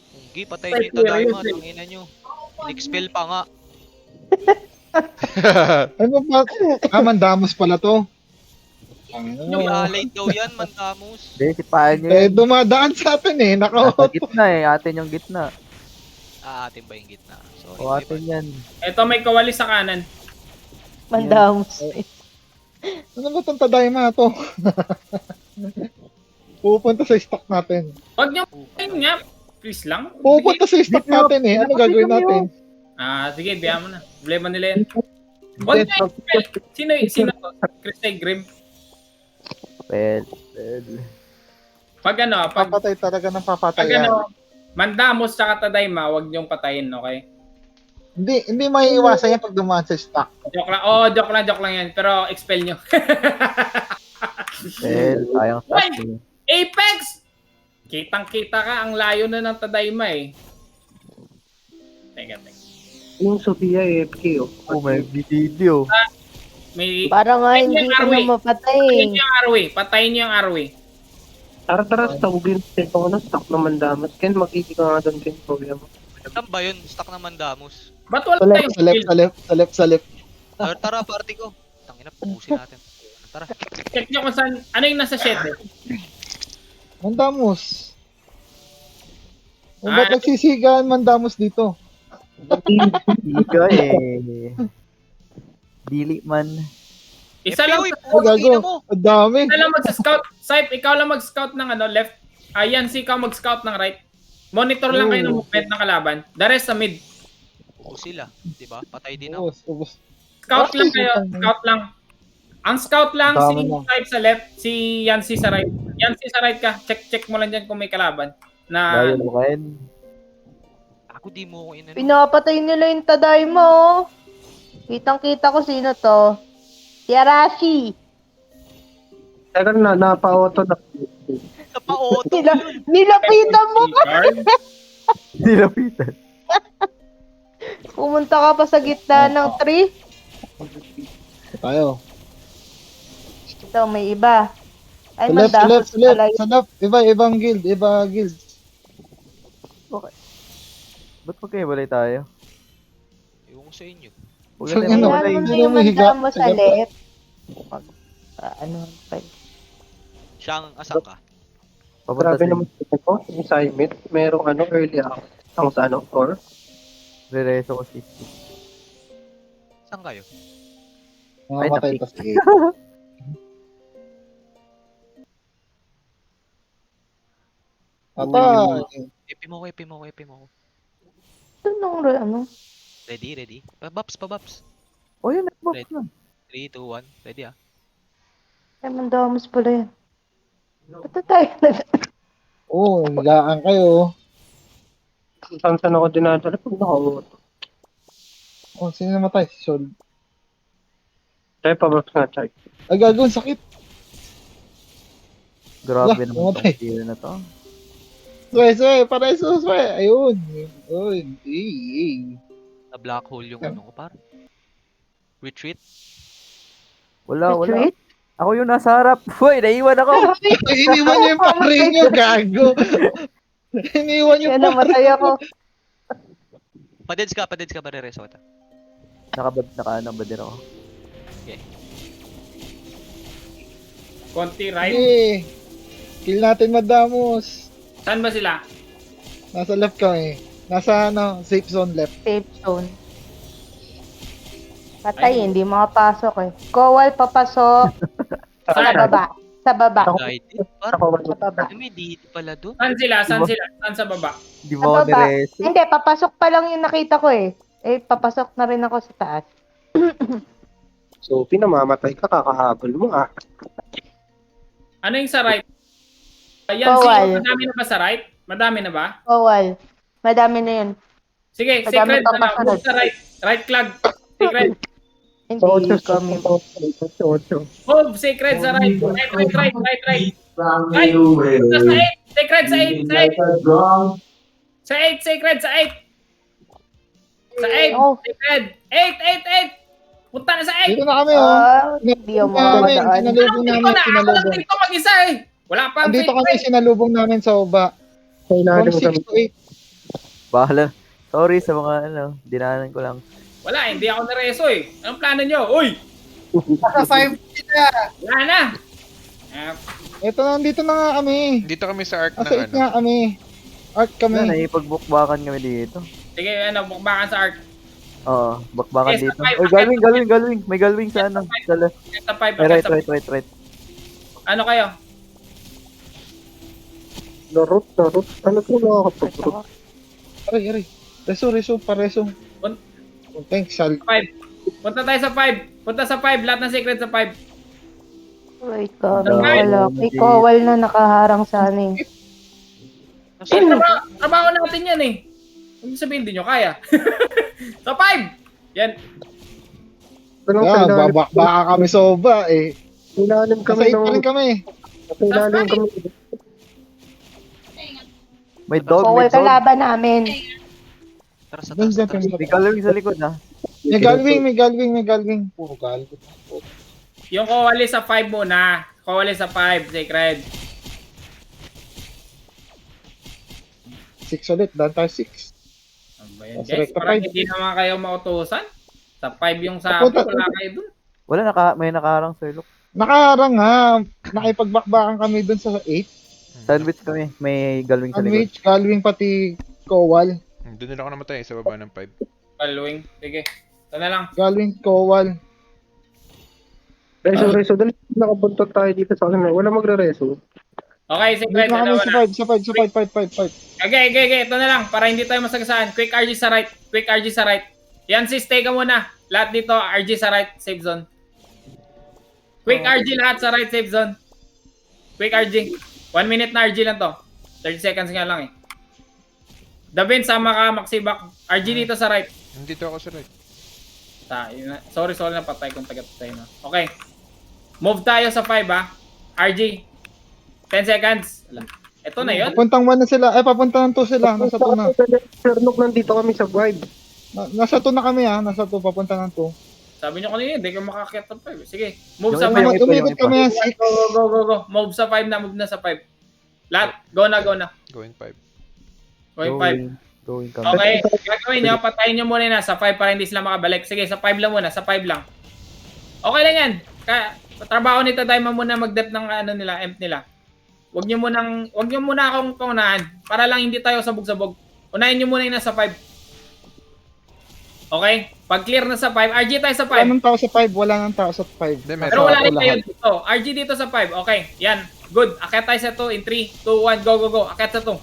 Hindi, patay niyo yung Tadaima. Tangina nyo. Nix-spell pa nga. Ano ba? Mandamos pala to. Ano? Yung alay daw yan, Mandamos. Hindi, si Paano Eh, yun. dumadaan sa atin eh. Nasa Naka-auto. gitna eh. Atin yung gitna. Atin ba yung gitna? Sorry. O atin yan. Ito may kawali sa kanan. Mandamos. Ano ba itong Tadaima to? Pupunta sa stock natin. Huwag niyo p***in nga. Please lang. Pupunta sa stock natin eh. Ano gagawin natin? Sige, biya mo na. Problema nila yan. Huwag niyo i-spell. Sino to? Christy Grim. Well. Pag Papatay talaga ng papatayan. Mandamos tsaka Tadaima, huwag niyong patayin, okay? Hindi maiiwasan yan pag dumaan sa stock. Joke lang. Joke lang yan. Pero expel nyo. Well, sayang sa Wait! atin. Apex! Kitang-kita ka, ang layo na ng Tadaima eh. Teka. Yung Sophia AFK oh. Oh, may video. May... Para nga Patayin hindi yung ko Arway. na mapatay. Patayin niyo yung Arway. Tara, tawagin natin ko na stock naman damat. Ken, magkiki ka nga doon, Ken. Problema. Saan ba yun? Stock ng Mandamos. Ba't wala Sa tayong skill? sa left. Tara, party ko. Tangina, pupusin natin. Tara. Check nyo kung saan, ano yung nasa 7? Mandamos. Ba't Ah. nagsisigaan Mandamos dito? Liga eh. Dili man. Isa lang, uy, Oh, gago. mo. Ang dami. isa lang mag-scout. Saip, ikaw lang mag-scout ng left. Ayan, si ikaw mag-scout ng right. Monitor lang kayo ng movement ng kalaban. The rest sa mid. Oo sila. Diba? Patay din ako. Ubus. Scout lang kayo, scout lang. Ang scout lang si Tama na. Saip sa left, si Yancy sa right. Yancy sa right ka. Check mo lang dyan kung may kalaban. Na Dahil mo kain. Ako di mo ko inano. Pinapatay nila yung Tadaima, oh. Kitang-kita ko sino to. Si Arashi. Teka na, napa-auto na. Napa-auto. Nilapitan mo pa. Nilapitan. Pumunta ka pa sa gitna ng tree. Tayo. Ito, may iba. Ay, Sa left. pala yun. Sa left. Ibang guild. Ba't magkaibalay tayo? Ewan ko sa inyo. Huwag So, na ano, naman Kailangan mo hindi na yung mo higa. manda mo sa left. Ano pa yun? Siyang asak ka. Papunta Grabe sa naman ito. Yung assignment, merong early account sa or Rereso ko si. Saan kayo? Mamamatay Ay, pa si Patay. Epi mo ko. Ito nung ano? Ready? Pabaps. Oh, yun. Nagbox Right. na. 3, 2, 1. Ready ah. Ay, mandamos pala yan. Ito tayo Oo, higaan kayo. saan ako dinadala pag naka-auto. Oh, sino namatay? Si Sol. Tayo pa-box nga, Chay. Ay, gagawin sakit. Grabe Wala, naman namatay. itong tira na to. Sway. Ayun. Oh, hindi. Na black hole yung ano ko par. Retreat. Wala. Retreat? Ako yung nasa harap. Hoy, naiwan ako. Iniwan niyo yung pare niyo, gago. Iniwan niyo Yan, namatay ako. Padeds ka ba rereso ka? Naka-ano ba din ako? konti right. Eh, kill natin Mandamos. Saan ba sila? Nasa left kami. Nasa safe zone left. Safe zone. Patay, hindi makapasok eh. Kowal papasok. Sa baba. Sa baba. Guided par. Sa baba. May dito pala doon. Saan sila? Saan sa baba? Di mo ako Sa baba. nireso. Hindi, papasok pa lang yung nakita ko eh. Eh, papasok na rin ako sa taas. So, pinamamatay ka, kakahabol mo ah. Ano yung sa right? Ayan, Bawal. madami na ba sa right? Madami na ba? Kowal. Madami na yun. Sige, Madami secret pang na lang. kasunod. Move sa right. Right clag. Secret. Hindi kami. 8. Move, secret sa right. Right. Right. Punta sa 8. Secret sa 8. Sa 8, secret sa 8. Sa 8. Oh. Secret. 8. Punta na sa 8. Dito na kami, oh. Hindi ako Namin, makakadaan. sinalubong Dito namin, na. Ako lang sinalubong. dito mag-isa eh. Wala pa ang Andito free kami, play. sinalubong namin sa baba. Sa From ilalim 6 to 8. Bahala. Sorry sa mga dinanan ko lang. Wala, hindi ako nareso eh. Anong plano nyo? Uy! Nasa 5 sila. Wala na. Ah, Ito na, dito na nga kami. Dito kami sa arc Nasa ng 8 nga kami. Arc Wala, kami. naipag-bookbakan kami dito. sige, bukbakan sa arc. Oo, bakbakan Yes, dito. five, Oy, galwing. May galwing sa ano. Sa Sa 5. right. Ano kayo? Narot. Ano ko nakakapag-root? Aray. Reso, pareso. Pun- Oh, thanks, Sal. 5. Punta tayo sa 5. Punta sa 5. Lahat ng secret sa 5. Wait kami. Alright. Wala. May kowal na nakaharang sa amin. Trabaho natin yan eh. Hindi sabihin din nyo kaya. Sa 5. Yan. Ano sa Yeah, ilalim? baka kami soba eh. Ilalim Nasa kami 8 ng... pa rin kami. Sa ilalim kami. May dog, Kowal kalaban namin. Tara sa Dun, taas. dun, May galwing sa likod ha. May galwing. Puro galwing. Yung kawali sa 5 muna. Kawali sa 5. Sacred. 6 ulit, dahil tayo 6. Ano ba yan, Sa guys? recta Parang five. hindi naman kayo mautusan. Sa 5 yung sa wala kayo dun. Wala, may nakaharang sa ilok. Nakaharang ha. Nakipagbakbakan kami dun sa 8. Sandwich kami, may galwing sa likod. Sandwich, galwing pati kowal. Doon nila ako namatay sa baba ng 5. Paluwing. Sige. Ito na lang. Galwing, kowal. Reso. Dali nakabuntot tayo dito sa kanila. Wala magre-reso. Okay, secret. Dito na kami Dalawa sa na. 5. Okay. Ito na lang. Para hindi tayo masagasaan. Quick RG sa right. Yan sis, take ka muna. Lahat dito, RG sa right, safe zone. Quick RG lahat sa right, safe zone. Quick RG. 1 minute na RG lang to. 30 seconds nga lang eh. Davin, sama ka, Maxibak. RG dito sa right. Dito ako sa right. Sorry na patay kung taga-patay na. Okay. Move tayo sa 5 ha. RG. 10 seconds. Ito na yun. Papuntang 1 na sila. Ay, papunta ng 2 sila. Nasa 2 na. Sernok, nandito kami sa vibe. Nasa 2 na kami ha. Nasa 2, papunta ng 2. Sabi nyo kanina, hindi ka makakit ng 5. Sige. Move sa 5. Yung iba, Umikot kami ha. 6. Go. Move sa 5 na. Move na sa 5. Lahat. Go na. Going 5. Going 5. Going kami. Okay. Gagawin nyo. Patayin nyo muna na sa 5 para hindi sila makabalik. Sige, sa 5 lang muna. Sa 5 lang. Okay lang yan. Trabaho ni Tadayma muna mag-dep ng nila, emp nila. Huwag nyo muna akong paunahan para lang hindi tayo sabog-sabog. Unahin nyo muna yung nasa 5. Okay? Pag clear na sa 5, RG tayo sa 5. Wala nang tao sa 5. Hindi, may Pero wala rin Lahat. kayo dito. RG dito sa 5. Okay, yan. Good. Akyat tayo sa 2 in 3, 2, 1. Go. Akyat sa 2.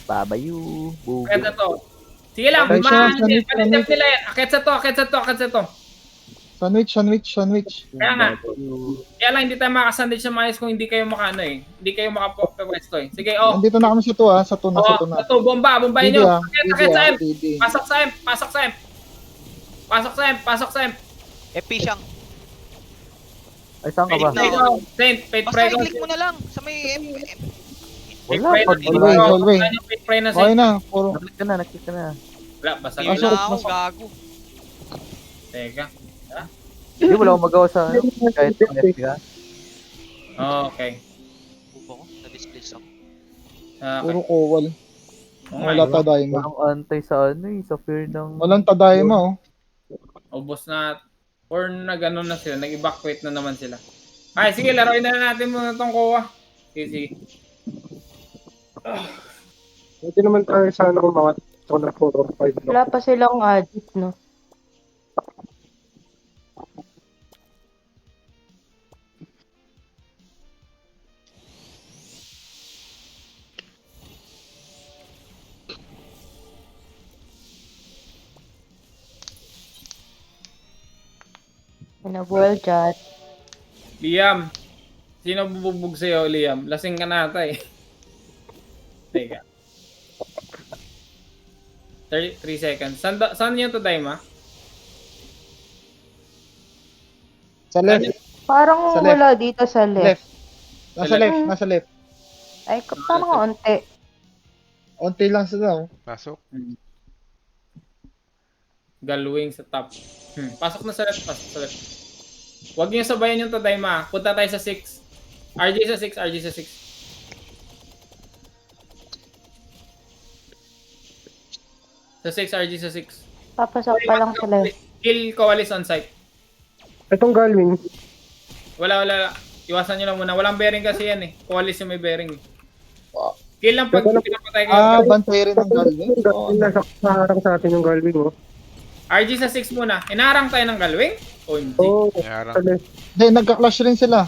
Babayu. Bugo. Akyat sa 2. Sige lang. Okay, Manitip sandwich. nila yan. Akyat sa 2. Sandwich. Kaya nga. Kaya lang hindi tayo makasandwich sa maayos kung hindi kayo Hindi kayo makapwesto eh. Sige, Nandito na kami sa 2 ha. Sa 2 na. Sa 2. Bombahin Hindi nyo. ha. Akyat sa M. Hindi. Pasok sa M. FP siyang. Ay, saan ka ba? Saint, Fate Basta Pray. i-click mo na lang sa may Wala, pag Hallway. Fate Pray na Okay Saint. na. Puro. naklik ka na. Wala, basta Fear lang. na ako, gago. Teka. Hindi, wala akong magawa sa kahit FP ka. Okay. Upo ko, na-displace ako. Puro kowal. Okay. Wala tadayma. Walang antay sa sa fear ng... Walang tadayma oh. Ubos na. Or nag-ano na sila. Nag-evacuate na naman sila. Ay, sige. Laruin na natin muna itong kowa. Sige. Hindi naman tayo sana kung mga ito na 4 or 5. Wala pa silang adit, no? World chat. Liam. Sino bububog sa'yo, Liam? Lasing ka nata eh. 3 seconds. Saan yung Tadaima? Sa left. Parang Sa left. wala dito sa left. Left. Nasa left. Nasa left. Ay, parang onte. Unti lang sila. Oh. Pasok. Galwing sa top. Pasok na sa left. Pasok sa left. Huwag niyo sabayan yung Tadaima. Punta tayo sa 6. RG sa 6. RG sa 6. Sa 6. RG sa 6. Papasok pa lang sila. Kill Koalis on site. Itong Galwing. Wala. Iwasan nyo lang muna. Walang bearing kasi yan eh. Koalis yung may bearing. Kill lang pag pinapatay ka. Bantay rin ng Galwing. Nasa harang sa atin yung Galwing, oh. RG sa 6 muna. Inaarang tayo ng Galwing? O hindi? Oh, Yarang. Hindi, nagka-clash rin sila.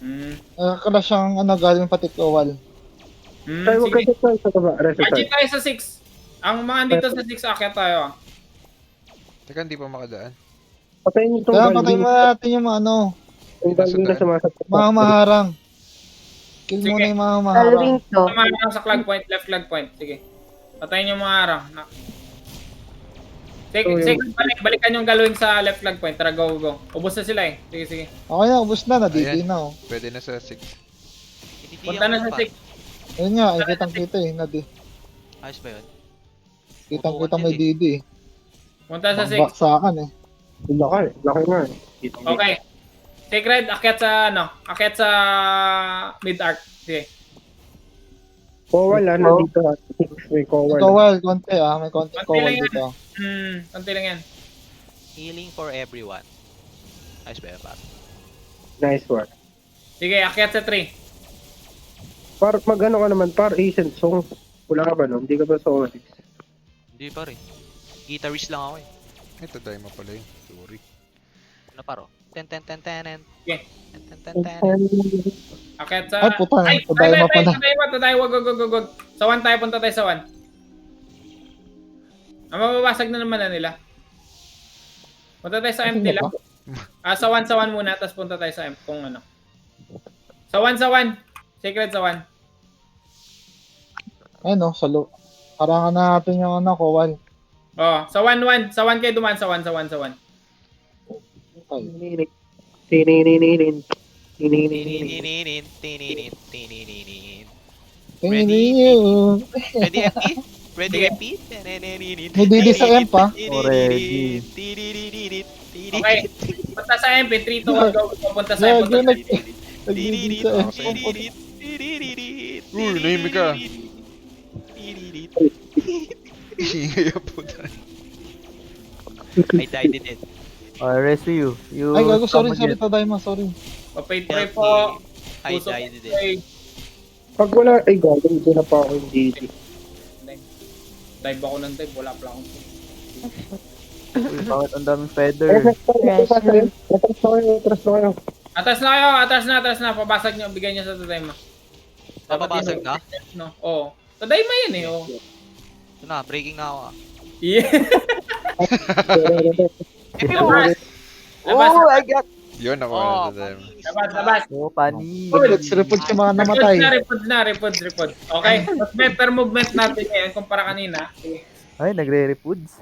Hmm. Nagka-clash ang Galwing pati Kowal. Tayo Sige. magkasip tayo sa baba. Rest RG tayo. tayo sa 6. Ang mga dito sa 6, akyat tayo ah. Teka, hindi pa makadaan. Patayin niyo itong Kaya patayin Galwing. mo natin yung mga ano, Yung Galwing na sumasakit. mga maharang. Kill Sige. muna yung mga maharang. Galwing to. Tumaharang sa flag point, left flag point. Sige. Patayin yung mga harang. Sige, balikan yung Galwing sa left flag point. Tara, go. Ubus na sila eh. Sige. Okay na, ubos na. Nadidi Ayan. na oh. Pwede na sa 6. Punta na sa 6. Ayun nga, ay kitang-kita eh. Ayos ba yun? Kitang-kita may Didi eh. Punta sa 6. Baksakan eh. Laki nga eh. Okay. Sacred, akyat sa mid arc. Sige. Kowal, nandito. May Kowal. Kowal, konti ah. May konti Konti Kowal lang yan. dito. Konti lang yan. Healing for everyone. Ayos ba yun, Pat? Nice one. Sige, akyat sa 3. Par, mag-ano ka naman, par, Ancient Song. Wala ka ba no? Hindi ka ba sa Onyx? Hindi pa rin. Guitarist lang ako eh. Ito, Daima pala yun. Sorry. Ano paro? Ten. Okay. Ten. Akyat sa... Ay, puta. Tadaima pa na. Tadaima. Wag. Sa 1 tayo, punta tayo sa 1. Mababasag na naman na nila. Punta tayo sa empty lang. Sa 1 muna, tapos punta tayo sa empty kung ano. Sa 1. Secret sa 1. Ayun oh, salo. Parangan natin yung Kowal. Oh, sa 1. Sa 1 kayo dumaan. Sa 1. Okay. Tininin. Tingin niyo. Ready MP? Ready MP? May Didi sa M pa. Already. Okay. Punta sa MP. 3 to 1 go. Punta sa Yeah, MP. Nag-Didi sa M. Uy, nahimik ka. Ingay ang puta. I died in it. Rest you. Ay, gago, sorry, Tadaima, sorry. Papay-pray po. I Puso died in it. pray. Pag wala, ay gago, hindi na pa ako yung DD. Dive ako ng dive. Wala pa akong... Uy, bakit ang daming feather? Atras na kayo. Atras na. Pabasag nyo. Bigay nyo sa Tadaima. Napabasag na? No? Oo. Tadaima yan eh. Oh. Ito na, breaking na ako ah. Yeah. Oh, I got... Yun, ako Oh, na Daima. Labas. Oh, pani. Repod sa mga namatay. Repod na. Okay. Mas better movement natin ngayon kumpara kanina. Ay, nagre-repuds.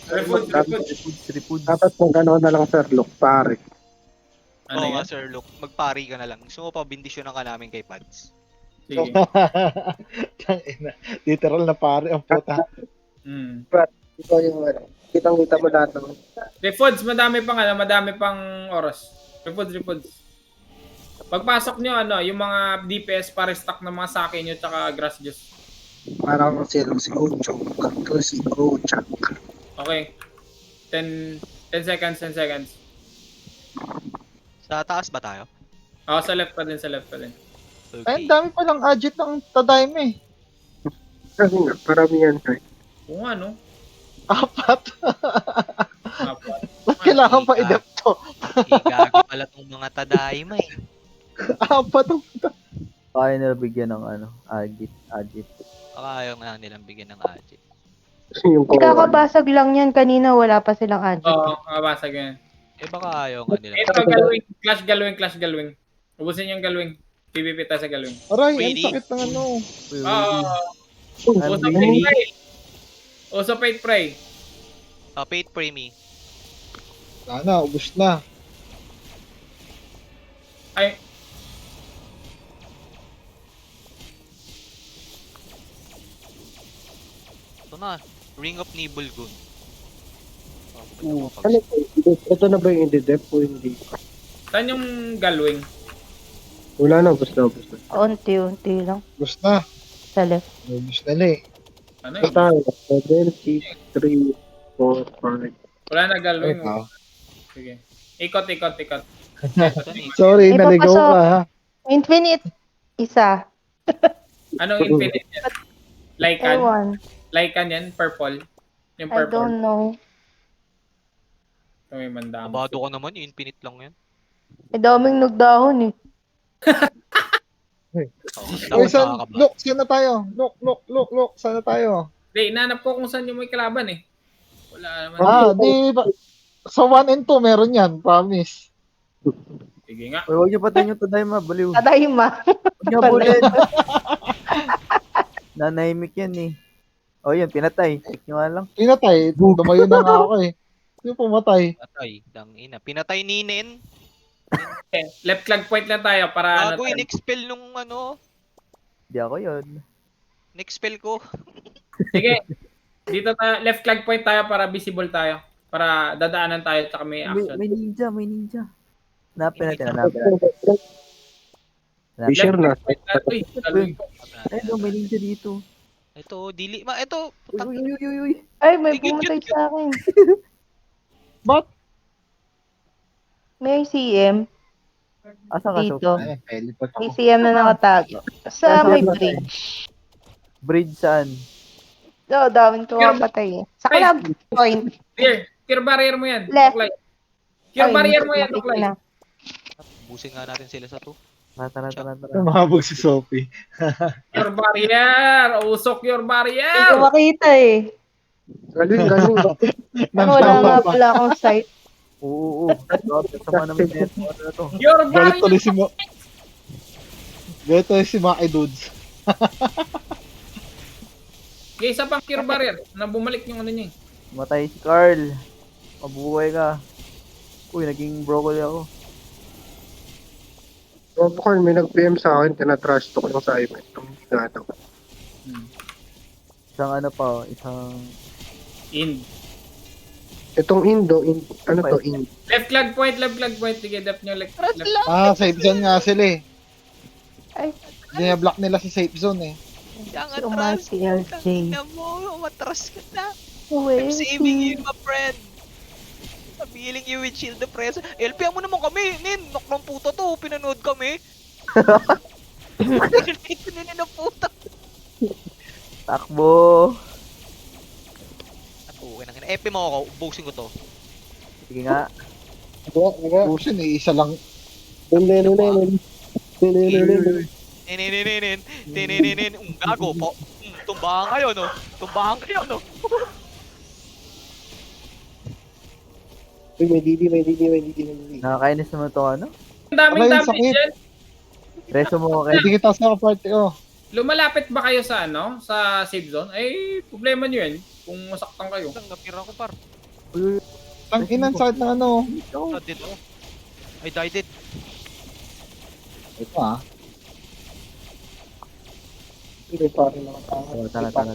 Repod. Dapat kung gano'n na lang, Sir Luke, pare. Ano Oo yan? nga, Sir Luke. Magpari ka na lang. Gusto mo pa bindisyonan ka namin kay Pads. Sige. Tangina. Literal na pare ang puta. Ito yung ano. Kitang-kita mo lahat ng... Repods, madami pang oras. Repods. Pagpasok nyo, yung mga DPS para stock ng mga sake nyo tsaka grass juice. Parang si Ocho. Ito si Ocho. Okay. 10 seconds. Sa taas ba tayo? Sa left pa din. Okay. Ay, ang dami palang agit ng Tadaima eh. Kasi nga, paramihan tayo. Kung ano. 4. Apat. Ba't kailangan pa i-dep to? Gago pala tong mga Tadaima eh. 4 ang Kaya nila bigyan ng agit. Baka ayaw nga nilang bigyan ng Aji. Kasi yung Kowal. Kakabasag lang yan. Kanina wala pa silang adject. Oo, makabasag yan. Eh baka ayaw nga nilang Ito, Clash galwing. Ubusin yung galwing. PvP tayo sa galwing. Aray, ang Really? sakit ng ano. Uso Fate Pray. Uso Fate Pray. Fate pray me. Sana, ubus na. Ay, Ito na. Ring of Nibelgun. Ano po? Ito na ba yung in-depth o hindi? saan yung galwing? Wala na, ubos na. Unti-unti lang. Ubus na. Sa left. Ubus na eh. Ano Ito yun? tayo. 7, 6, 3, 4, 5. Wala na Ay, galwing. ah. Sige. Ikot. Sorry, May naligaw papasok. ka ha. Infinite. Isa. Anong infinite yan? Lycan? Ewan. Lycan yan? Purple? Yung I purple? don't know. Ito may mandam. Abado ka naman, infinite lang yan. May daming nagdahon eh. Uy, Dapat saan? nakakaba. Look, saan na tayo? Look. Saan na tayo? Hindi, inanap ko kung saan yung may kalaban eh. Wala naman. Di ba? Sa 1 and 2 meron yan, promise. Sige nga. Uy, huwag niyo patayin yung Tadaima, baliw. Tadayma. Huwag niyo bulin. Nanahimik yan eh. Oh, yun, pinatay. Check nyo nga lang. Pinatay, dumayo na nga ako eh. Yung pumatay. Pinatay. Dangina. Pinatay ni Nen. Okay, left click point lang tayo para Bago tayo. in-expel nung ano. Di ako yun. In-expel ko. Sige. Dito tayo, left click point tayo para visible tayo. Para dadaanan tayo at may action. May ninja. Hanapin natin. May share na. Uy, galwing ko. Ay, no, may ninja dito. Ito, dili. Ito. Uy. Ay, may Sige, pumatay cute. sa akin. Ba't? May CM Asan ka, dito. Sophie? Ay, pelipat May ako. CM na nakatago. Sa may bridge. Bridge saan? Oo, daming kumapatay eh. Sa Ay. club point. Cure barrier mo yan. Left. Tuklay. Cure Ay, barrier mo yan, nakita Tuklay. na. Busin nga natin sila sa to. Tara. Tumabog si Sophie. Cure barrier. Usok your Hindi ko barrier. makita eh. Galing. Wala nga pala akong sight. Oo. Sama naman neto. Ano na to? Your Galit barrier. tuloy si Galit tuloy si Maki Dudes. Okay, isa pang cure barrier. Na bumalik yung ano niya. Matay si Carl. Mabuhay ka. Uy, naging broccoli ako. Popcorn, may nag-PM sa akin. Tinatrash talk lang sa iPad. Ito. Isang ano pa, isang... In. Itong Indo, ano to? Left click point. Sige, depth nyo. Left. Safe zone nga sila eh. Ay, Dinablock nila sa safe zone eh. Yang si Umar atras. si LJ. Tangina mo, umatras ka na. Uwe, I'm saving you, my friend. I'm healing you with shield of presence. LP mo naman kami, Nin. Knock ng puta to, pinanood kami. Nin ng puta. Takbo! At okay na. EP mo ako, ubusin ko to. Sige nga. Pusin eh, isa lang. Nininin. Gago po. Tumbahan kayo, no? Uy, may DD. Nakakainis naman to ano? Ang daming Aray, damage sakit. dyan. Reso mo kayo. Hindi kita sa party oh. Lumalapit ba kayo sa sa save zone? Ay, problema nyo yan. Kung masaktan kayo. Lang, napira ko par. Uy, Ang inan sakit na ano. Dead ako. I died it. Ito ah. Hindi pa rin nakatawa. tara.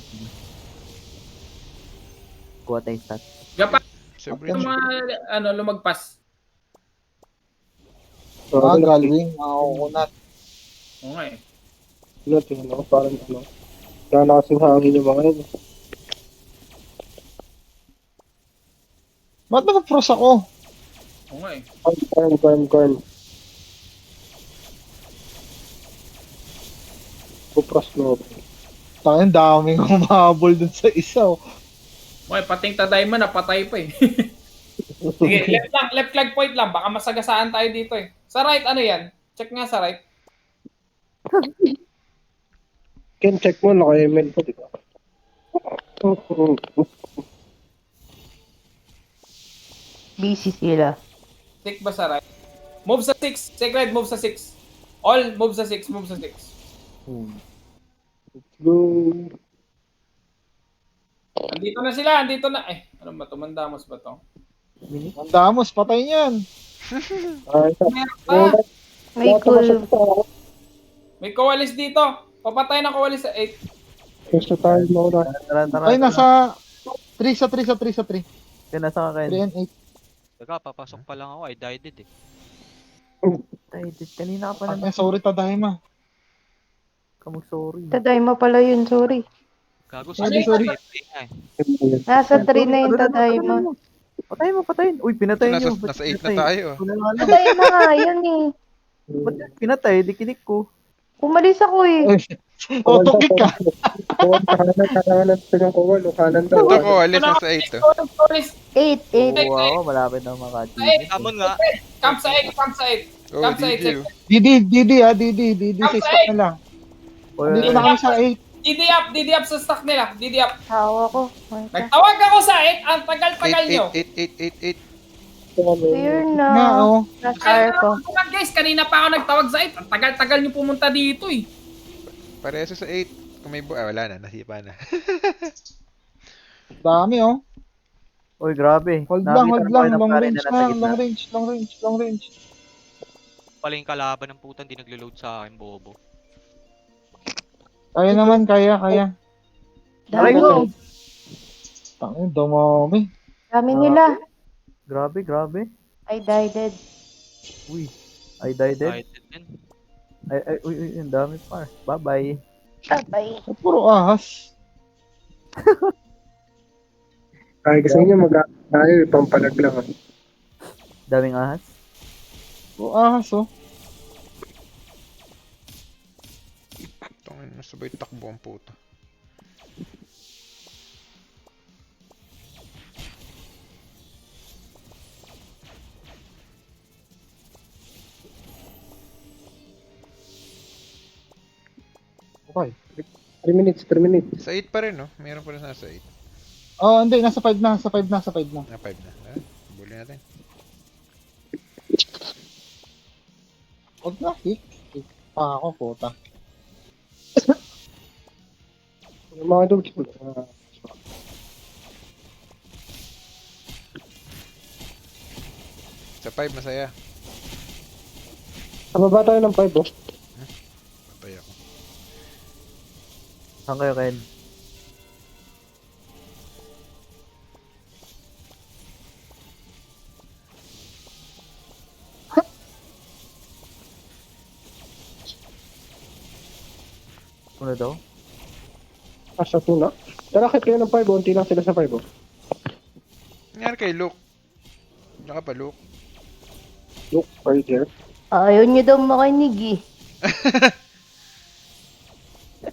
Kuha tayong stat. Gapa, Sa yung bridge. mga lumagpas. Galwing, makakukunat. Oo nga eh. Tingnan ako, parang wala na kasing hangin yung mga yun. Ba't naka-frost ako? Oo nga eh. Corn. Kupras mo. Tangin, daming humahabol dun sa isa oh. Okay, pating Tadaima napatay pa eh. Sige, left click point lang. Baka masagasaan tayo dito eh. Sa right, ano yan? Check nga sa right. Ken, check mo, naka-email ko, di ba? Busy sila. Check ba sa right? Move sa 6. Check right, move sa 6. All, move sa 6, move sa 6. Go. Andito na sila, andito na. Eh, ano ba to? Mandamos ba to? Ang damos, patay niyan. Ay, Meron pa. May cool. May kawalis dito. Papatay na kawalis sa 8. Gusto tayo muna. Tara. Ay, nasa 3 sa 3 sa 3 sa 3. Kaya nasa ka, 3 Ken. and 8. Teka, papasok pa lang ako. I died it eh. Ay, kanina ka pa Ay, na sorry, Tadaima. mag-sorry. Tadaima pala yun, sorry. Gago Sorry, sa sorry. Nasa 3 na yung Tadaima. Patayin. Uy, pinatay Nasa, niyo. Ba't nasa 8 na pinatay? tayo. Wala nga lang. Tadaima nga, yun eh. Ba't yun pinatay? Dikinik ko. Umalis ako eh. Auto-kick ka. Kuwal, kanan natin yung kuwal. O kanan daw. Ito ko, alis nasa 8 oh. Kawalis. 8, 8. Oo, ako, malapit na makati. Summon nga. Camp sa 8, camp sa 8. Oh, Camp sa DG 8. oh. Didi sa stock nila. Uy, Dito na kami sa 8. DD up sa stock nila. DD up. Tawa ko. Wait, Nagtawag ako sa 8. Ang tagal-tagal nyo. 8. Fear Na, na. oh. Nasa ko. Guys, kanina pa ako nagtawag sa 8. Ang tagal-tagal nyo pumunta dito eh. Pareso sa 8. Kung may wala na, nasipa na. Dami, oh. Uy, grabe. Hold Nakita lang. ko kayo ng Long pare range na nasa na. gitna. Long range. Pala yung kalaban ng putan, di naglo-load sa akin, bobo. Kaya naman, kaya. Aray Dami. ko! Tangin, dumami. Dami nila. Grabe. I died. Uy. I died. Died din. Uy, ang dami pa. Bye-bye. Bye. Puro ahas. Ay, gusto niyo tayo, pampalag lang. Daming ahas. Puro ahas, oh. Tangin, sabay takbo ang puto. Okay. 3 minutes. Sa 8 pa rin, no? Meron pa rin nasa 8. Oh, hindi. Nasa 5 na. 5 na. Na 5 na. Buli natin. Huwag na. Kick pa ako, puta. Yung mga dudes ko. Sa 5, masaya. Sa baba tayo ng 5, oh. Patay ako. Saan kayo, Ken? Ano daw? Sa 2 na. Tara, kit kayo ng 5, oh. Unti lang sila sa 5, oh. Nangyari kay Luke. Naka pa, Luke. Look, right there. Ayaw niyo daw makinig eh.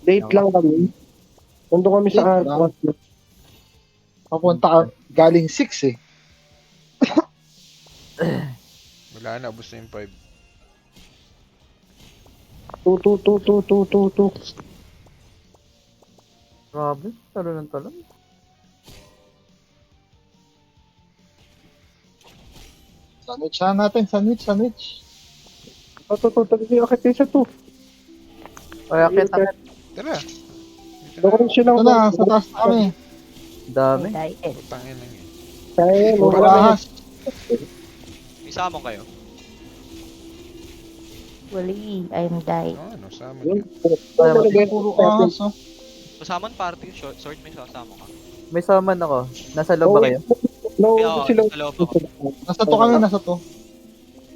Date lang kami. Nandun kami sa Date lang. Arcos. Papunta ka. Galing 6 eh. Wala na, ubos na yung 5. 2. Grabe. Talon. Sandwich na natin. Sandwich. Tabi akit kayo sa 2. Kaya kita. Tara. Doon silang Ito na. Sa taas na kami. Dami. Died. Putangin lang yun. Kaya, Puro wala na. ahas. May summon kayo. Wali, I'm died. Ano, sama Yun. niya. Puro ahas, oh. Sa summon party, sword may summon ka. May summon ako. Nasa loob ba kayo? Nauubos sila. Sa loob ako. Nasa to kami.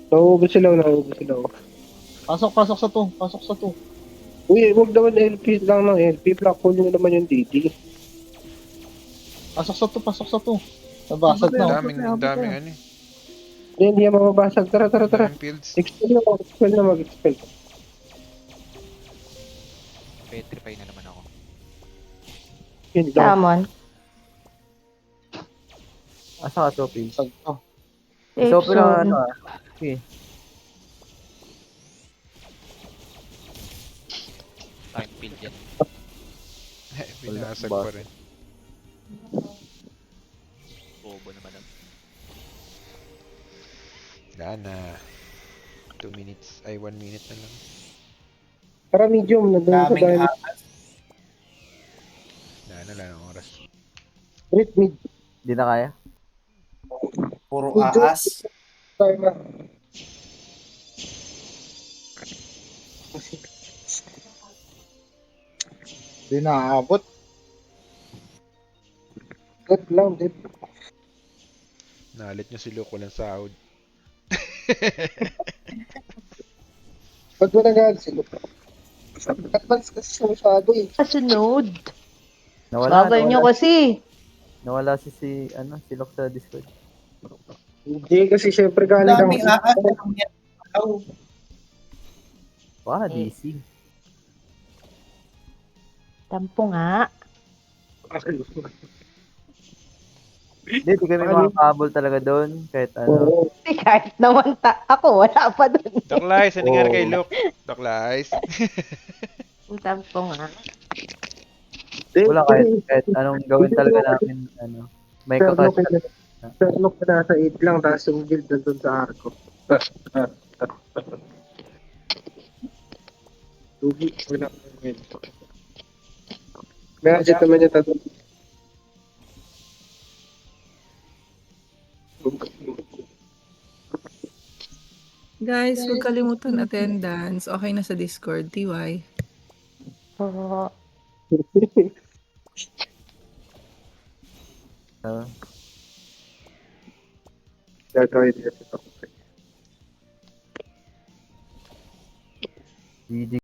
Nauubos sila. Pasok sa to. Uy, huwag naman LP lang ng LP. Black hole nyo naman yung DD. Pasok sa to. Nabasag Ang na. daming ano eh. Hindi yan mamabasag. Tara. Daming fields. Expel na mag-expel. Petrify na naman ako. Yun lang. Salmon. Asa ka, Sophie? Basag to. Safe Sophie lang zone. ano ah. Okay. Time field yan. Binasag pa rin. Bobo naman ang. Wala na. 2 minutes. Ay, 1 minute na lang. Para medium, nandun sa Daming diamond. aas. Wala ng oras. Mid. Hindi na kaya. Puro Medyo. aas. Diamond. Hindi naaabot. Good lang, din. Nalit nyo si Luke, walang sahod. Ba't mo nag sila? Advance kasi siya masyado eh. Kasunod. Nawala, Bagal nyo nawala, kasi. nawala si Lok sa Discord. Hindi kasi syempre galing Daming kang... aas. Anong yan? Oh, Wow, DC. Tampo nga. Hindi, di kami makakahabol talaga doon. Kahit ano. Oo. Kahit naman ako, wala pa dun. Doc Lice, ano nangyari kay Oo. Luke? Doc Lice. Tampo nga. Wala, kahit anong gawin talaga namin. Ano, may Sherlock, kakasya. Sherlock na nasa 8 lang, tapos yung guild nandun sa arko. Lugi, wala ko yun. May agit naman yung tatlo. Guys, huwag kalimutan attendance. Okay na sa Discord, TY. Oo. Gagawin nila ito. GG.